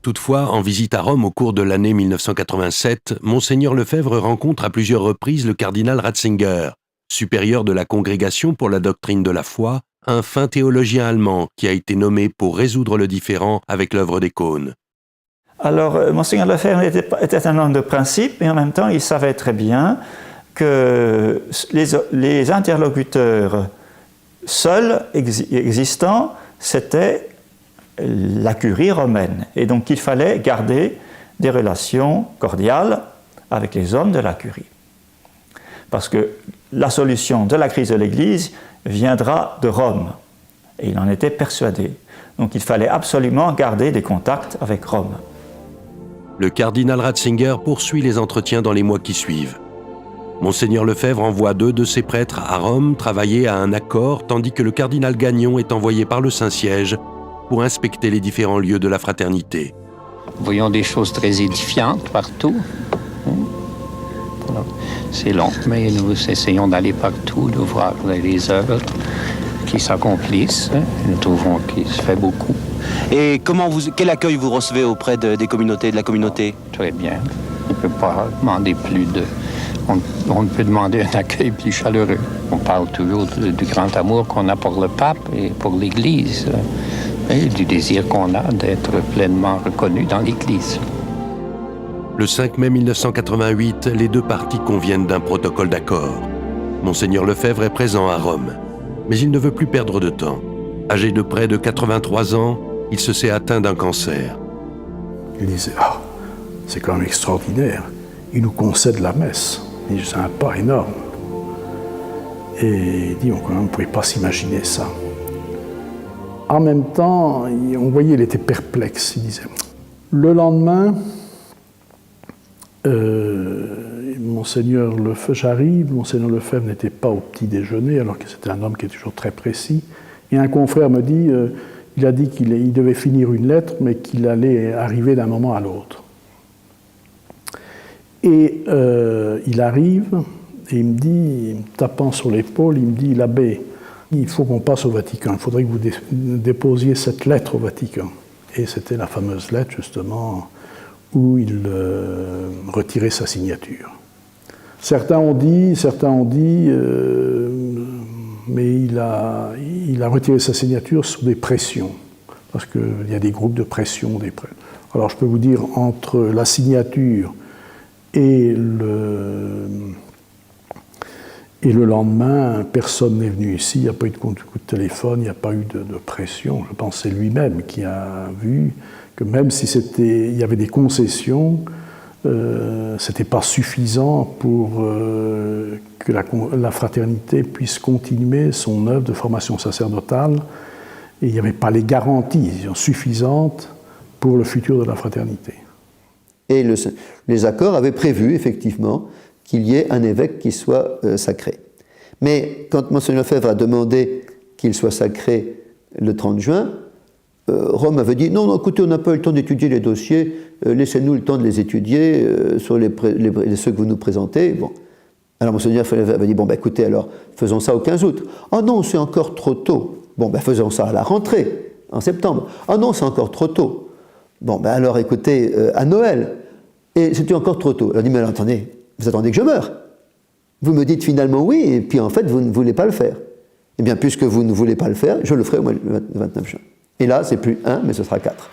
Toutefois, en visite à Rome au cours de l'année 1987, Monseigneur Lefebvre rencontre à plusieurs reprises le cardinal Ratzinger, supérieur de la Congrégation pour la doctrine de la foi, un fin théologien allemand qui a été nommé pour résoudre le différend avec l'œuvre des cônes. Alors, Monseigneur Lefebvre était un homme de principe, mais en même temps, il savait très bien que les interlocuteurs seuls existants, c'était la curie romaine. Et donc, il fallait garder des relations cordiales avec les hommes de la curie. Parce que la solution de la crise de l'Église viendra de Rome. Et il en était persuadé. Donc, il fallait absolument garder des contacts avec Rome. Le cardinal Ratzinger poursuit les entretiens dans les mois qui suivent. Monseigneur Lefebvre envoie 2 de ses prêtres à Rome travailler à un accord, tandis que le cardinal Gagnon est envoyé par le Saint-Siège pour inspecter les différents lieux de la fraternité. Voyons des choses très édifiantes partout. C'est long, mais nous essayons d'aller partout, de voir les œuvres qui s'accomplissent. Nous trouvons qu'il se fait beaucoup. Et quel accueil vous recevez auprès des communautés, de la communauté? Très bien. On ne peut pas demander on ne peut demander un accueil plus chaleureux. On parle toujours du grand amour qu'on a pour le pape et pour l'Église, et du désir qu'on a d'être pleinement reconnu dans l'Église. Le 5 mai 1988, les 2 parties conviennent d'un protocole d'accord. Monseigneur Lefebvre est présent à Rome, mais il ne veut plus perdre de temps. Âgé de près de 83 ans, il se sait atteint d'un cancer. Il disait, ah, c'est quand même extraordinaire, il nous concède la messe. Il dit, c'est un pas énorme. Et il dit, on ne pouvait pas s'imaginer ça. En même temps, on voyait qu'il était perplexe. Il disait, le lendemain, Monseigneur Lefebvre, j'arrive, Monseigneur Lefebvre n'était pas au petit déjeuner, alors que c'était un homme qui est toujours très précis. Et un confrère me dit, il a dit qu'il devait finir une lettre, mais qu'il allait arriver d'un moment à l'autre. Et il arrive, et il me dit, tapant sur l'épaule, il me dit, l'abbé, il faut qu'on passe au Vatican, il faudrait que vous déposiez cette lettre au Vatican. Et c'était la fameuse lettre, justement, où il retirait sa signature. Certains ont dit, mais il a retiré sa signature sous des pressions, parce qu'il y a des groupes de pression. Alors je peux vous dire, entre la signature et le lendemain, personne n'est venu ici, il n'y a pas eu de coup de téléphone, il n'y a pas eu de pression. Je pense que c'est lui-même qui a vu que même si il y avait des concessions, ce n'était pas suffisant pour que la fraternité puisse continuer son œuvre de formation sacerdotale. Et il n'y avait pas les garanties suffisantes pour le futur de la fraternité. Et les accords avaient prévu, effectivement, qu'il y ait un évêque qui soit sacré. Mais quand Monseigneur Lefebvre a demandé qu'il soit sacré le 30 juin, Rome avait dit « Non, écoutez, on n'a pas eu le temps d'étudier les dossiers, laissez-nous le temps de les étudier sur ceux que vous nous présentez. » Bon. Alors Monseigneur Lefebvre avait dit « Bon, écoutez, alors, faisons ça au 15 août. »« Ah non, c'est encore trop tôt. »« Bon, faisons ça à la rentrée, en septembre. »« Ah non, c'est encore trop tôt. »« Bon, alors écoutez, à Noël. » Et c'était encore trop tôt. Elle a dit « Mais alors, attendez, vous attendez que je meure. Vous me dites finalement oui, et puis en fait, vous ne voulez pas le faire. Eh bien, puisque vous ne voulez pas le faire, je le ferai le 29 juin. Et là, c'est plus 1, mais ce sera 4.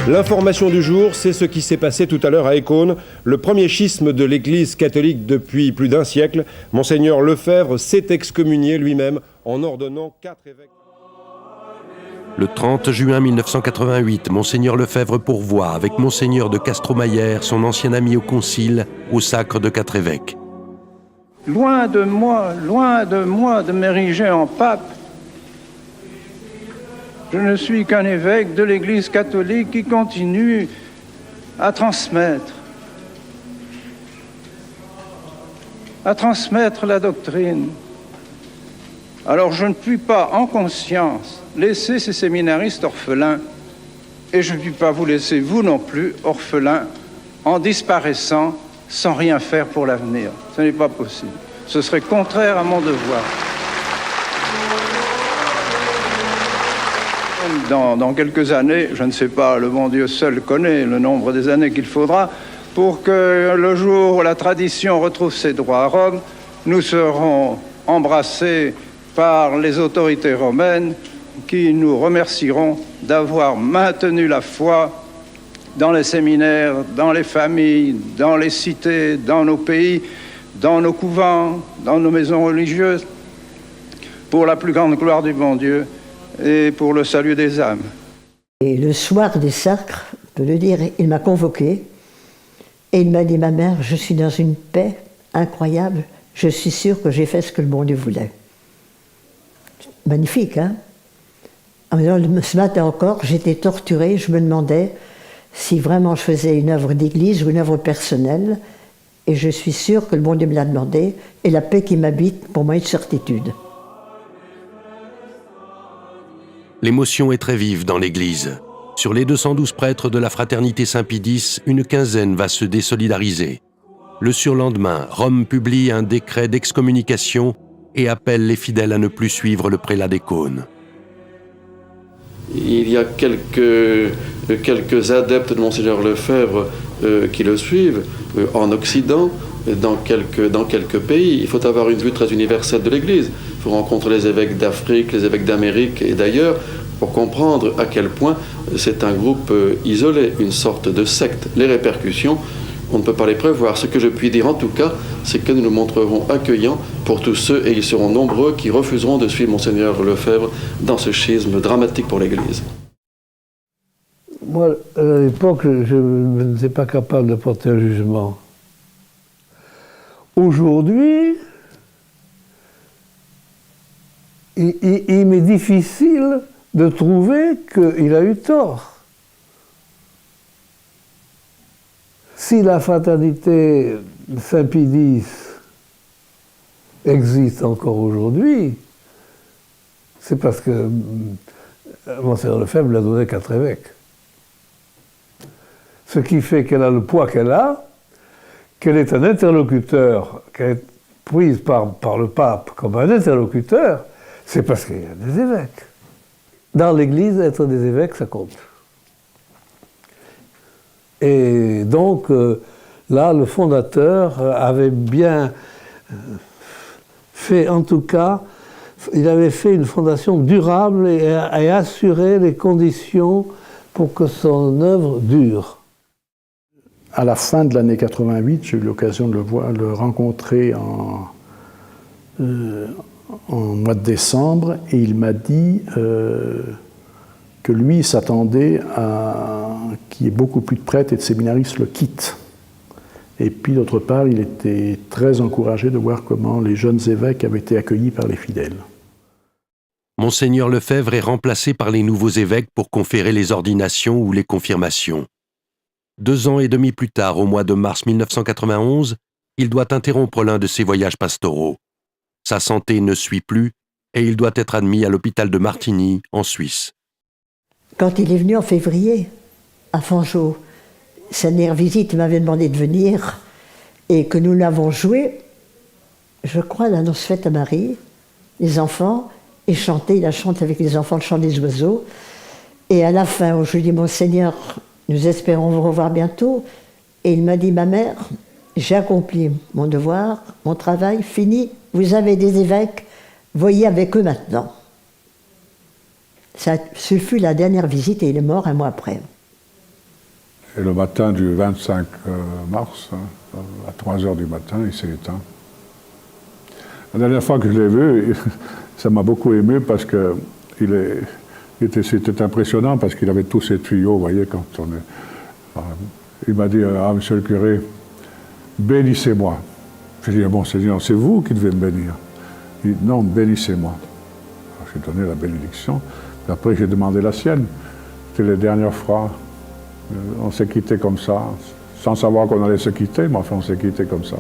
L'information du jour, c'est ce qui s'est passé tout à l'heure à Écône, le premier schisme de l'Église catholique depuis plus d'un siècle. Monseigneur Lefebvre s'est excommunié lui-même en ordonnant 4 évêques. Le 30 juin 1988, Monseigneur Lefebvre pourvoit avec Monseigneur de Castromayer, son ancien ami au concile, au sacre de 4 évêques. Loin de moi de m'ériger en pape. Je ne suis qu'un évêque de l'Église catholique qui continue à transmettre la doctrine. Alors je ne puis pas, en conscience, laisser ces séminaristes orphelins, et je ne puis pas vous laisser, vous non plus, orphelins, en disparaissant sans rien faire pour l'avenir. Ce n'est pas possible. Ce serait contraire à mon devoir. Dans quelques années, je ne sais pas, le bon Dieu seul connaît le nombre des années qu'il faudra, pour que le jour où la tradition retrouve ses droits à Rome, nous serons embrassés par les autorités romaines qui nous remercieront d'avoir maintenu la foi dans les séminaires, dans les familles, dans les cités, dans nos pays, dans nos couvents, dans nos maisons religieuses, pour la plus grande gloire du bon Dieu et pour le salut des âmes. Et le soir des sacres, je peux le dire, il m'a convoqué et il m'a dit « Ma mère, je suis dans une paix incroyable, je suis sûre que j'ai fait ce que le bon Dieu voulait. » Magnifique, hein? Ce matin encore, j'étais torturée, je me demandais si vraiment je faisais une œuvre d'église ou une œuvre personnelle, et je suis sûre que le bon Dieu me l'a demandé, et la paix qui m'habite, pour moi, est une certitude. L'émotion est très vive dans l'Église. Sur les 212 prêtres de la fraternité Saint-Pie X, une quinzaine va se désolidariser. Le surlendemain, Rome publie un décret d'excommunication et appelle les fidèles à ne plus suivre le prélat d'Écône. Il y a quelques adeptes de Monseigneur Lefebvre qui le suivent en Occident, dans quelques pays. Il faut avoir une vue très universelle de l'Église. Il faut rencontrer les évêques d'Afrique, les évêques d'Amérique et d'ailleurs pour comprendre à quel point c'est un groupe isolé, une sorte de secte. Les répercussions on ne peut pas les prévoir. Ce que je puis dire en tout cas, c'est que nous nous montrerons accueillants pour tous ceux, et ils seront nombreux, qui refuseront de suivre Monseigneur Lefebvre dans ce schisme dramatique pour l'Église. Moi, à l'époque, je n'étais pas capable de porter un jugement. Aujourd'hui, il m'est difficile de trouver qu'il a eu tort. Si la fraternité Saint-Pie X existe encore aujourd'hui, c'est parce que Monseigneur Lefebvre l'a donné 4 évêques. Ce qui fait qu'elle a le poids qu'elle a, qu'elle est un interlocuteur, qu'elle est prise par le pape comme un interlocuteur, c'est parce qu'il y a des évêques. Dans l'Église, être des évêques, ça compte. Et donc, là, le fondateur avait bien fait, en tout cas, il avait fait une fondation durable et assuré les conditions pour que son œuvre dure. À la fin de l'année 88, j'ai eu l'occasion de le rencontrer en mois de décembre, et il m'a dit que lui s'attendait à qu'il y ait beaucoup plus de prêtres et de séminaristes le quittent. Et puis d'autre part, il était très encouragé de voir comment les jeunes évêques avaient été accueillis par les fidèles. Monseigneur Lefebvre est remplacé par les nouveaux évêques pour conférer les ordinations ou les confirmations. 2 ans et demi plus tard, au mois de mars 1991, il doit interrompre l'un de ses voyages pastoraux. Sa santé ne suit plus et il doit être admis à l'hôpital de Martigny, en Suisse. Quand il est venu en février, à Fangeau, sa dernière visite, il m'avait demandé de venir et que nous l'avons joué, je crois, l'annonce faite à Marie, les enfants, et chanté, il a chanté avec les enfants le chant des oiseaux. Et à la fin, où je lui dis, Monseigneur, nous espérons vous revoir bientôt. Et il m'a dit, ma mère, j'ai accompli mon devoir, mon travail, fini, vous avez des évêques, voyez avec eux maintenant. Ce fut la dernière visite et il est mort 1 mois après. Et le matin du 25 mars, à 3 h du matin, il s'est éteint. La dernière fois que je l'ai vu, ça m'a beaucoup ému parce que c'était impressionnant parce qu'il avait tous ces tuyaux, vous voyez, quand on est... Il m'a dit, monsieur le curé, bénissez-moi. J'ai dit, bon Seigneur, c'est vous qui devez me bénir. Il dit, non, bénissez-moi. J'ai donné la bénédiction. Puis après, j'ai demandé la sienne. C'était les dernières fois. On s'est quitté comme ça, sans savoir qu'on allait se quitter, mais enfin, on s'est quitté comme ça.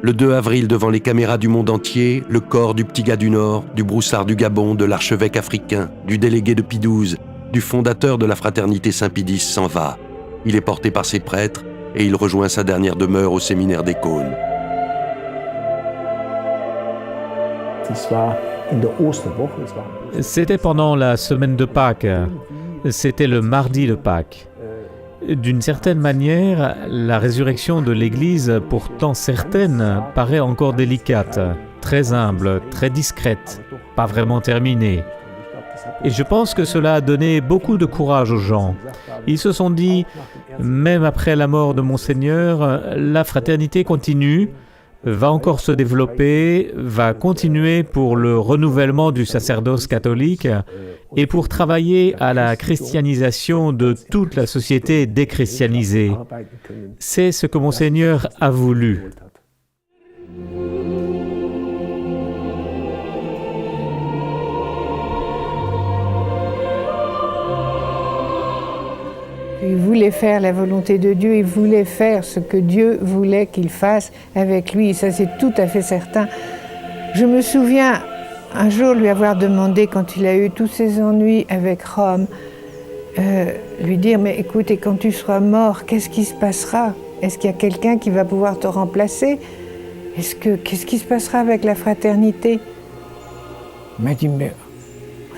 Le 2 avril, devant les caméras du monde entier, le corps du petit gars du Nord, du broussard du Gabon, de l'archevêque africain, du délégué de Pie XII, du fondateur de la fraternité Saint-Pie X s'en va. Il est porté par ses prêtres et il rejoint sa dernière demeure au séminaire d'Eekhoon. C'était pendant la semaine de Pâques. C'était le mardi de Pâques. D'une certaine manière, la résurrection de l'Église, pourtant certaine, paraît encore délicate, très humble, très discrète, pas vraiment terminée. Et je pense que cela a donné beaucoup de courage aux gens. Ils se sont dit, même après la mort de Monseigneur, la fraternité continue, va encore se développer, va continuer pour le renouvellement du sacerdoce catholique et pour travailler à la christianisation de toute la société déchristianisée. C'est ce que Monseigneur a voulu. Il voulait faire la volonté de Dieu, il voulait faire ce que Dieu voulait qu'il fasse avec lui, ça c'est tout à fait certain. Je me souviens un jour lui avoir demandé, quand il a eu tous ses ennuis avec Rome, lui dire, mais écoute, et quand tu seras mort, qu'est-ce qui se passera? Est-ce qu'il y a quelqu'un qui va pouvoir te remplacer? Qu'est-ce qui se passera avec la fraternité? Il m'a dit, mais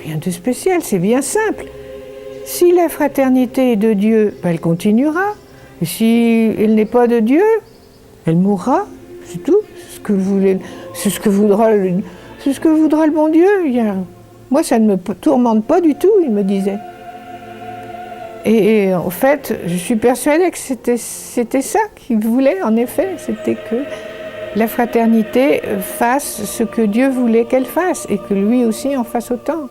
rien de spécial, c'est bien simple. Si la fraternité est de Dieu, elle continuera. Et si elle n'est pas de Dieu, elle mourra. C'est tout. C'est ce que voudra le bon Dieu. Moi, ça ne me tourmente pas du tout, il me disait. Et en fait, je suis persuadée que c'était ça qu'il voulait, en effet, c'était que la fraternité fasse ce que Dieu voulait qu'elle fasse et que lui aussi en fasse autant.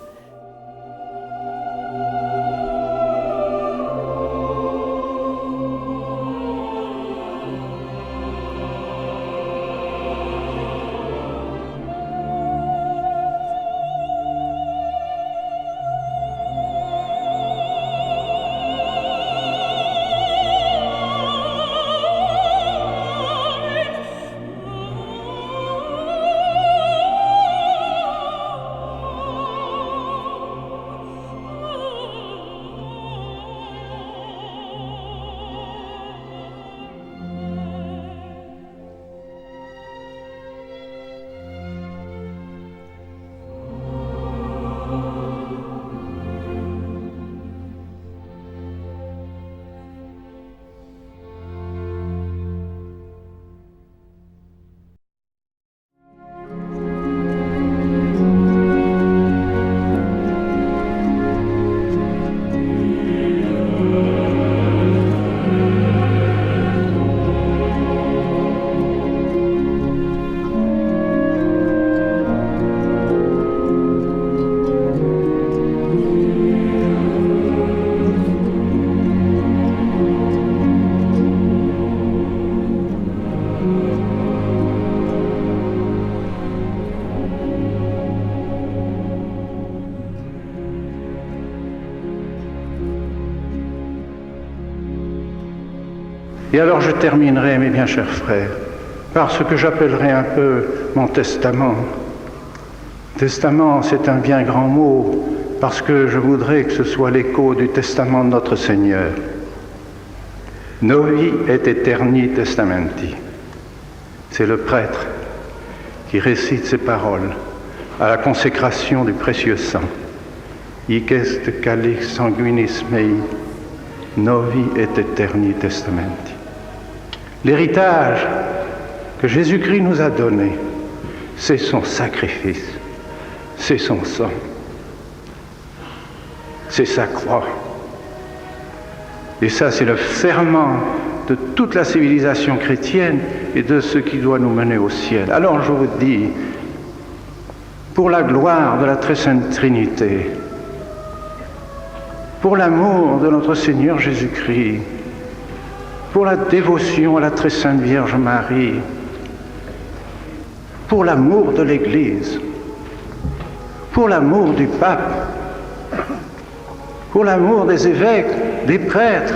Et alors je terminerai, mes bien chers frères, par ce que j'appellerai un peu mon testament. Testament, c'est un bien grand mot, parce que je voudrais que ce soit l'écho du testament de notre Seigneur. Novi et aeterni testamenti. C'est le prêtre qui récite ces paroles à la consécration du précieux sang. Hic est calix sanguinis mei, novi et aeterni testamenti. L'héritage que Jésus-Christ nous a donné, c'est son sacrifice, c'est son sang, c'est sa croix. Et ça, c'est le ferment de toute la civilisation chrétienne et de ce qui doit nous mener au ciel. Alors je vous dis, pour la gloire de la très sainte Trinité, pour l'amour de notre Seigneur Jésus-Christ, pour la dévotion à la très sainte Vierge Marie, pour l'amour de l'Église, pour l'amour du pape, pour l'amour des évêques, des prêtres,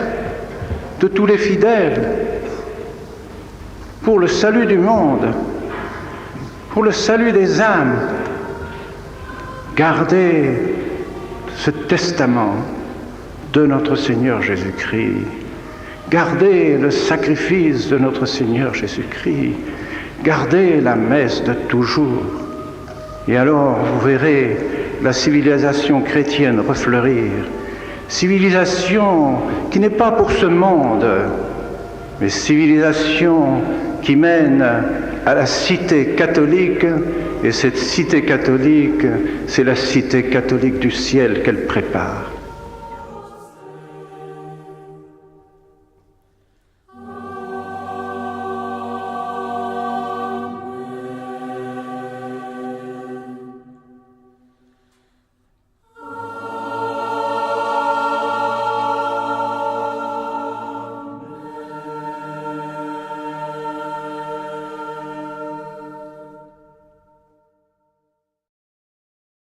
de tous les fidèles, pour le salut du monde, pour le salut des âmes, gardez ce testament de notre Seigneur Jésus-Christ. Gardez le sacrifice de notre Seigneur Jésus-Christ. Gardez la messe de toujours. Et alors vous verrez la civilisation chrétienne refleurir. Civilisation qui n'est pas pour ce monde, mais civilisation qui mène à la cité catholique. Et cette cité catholique, c'est la cité catholique du ciel qu'elle prépare.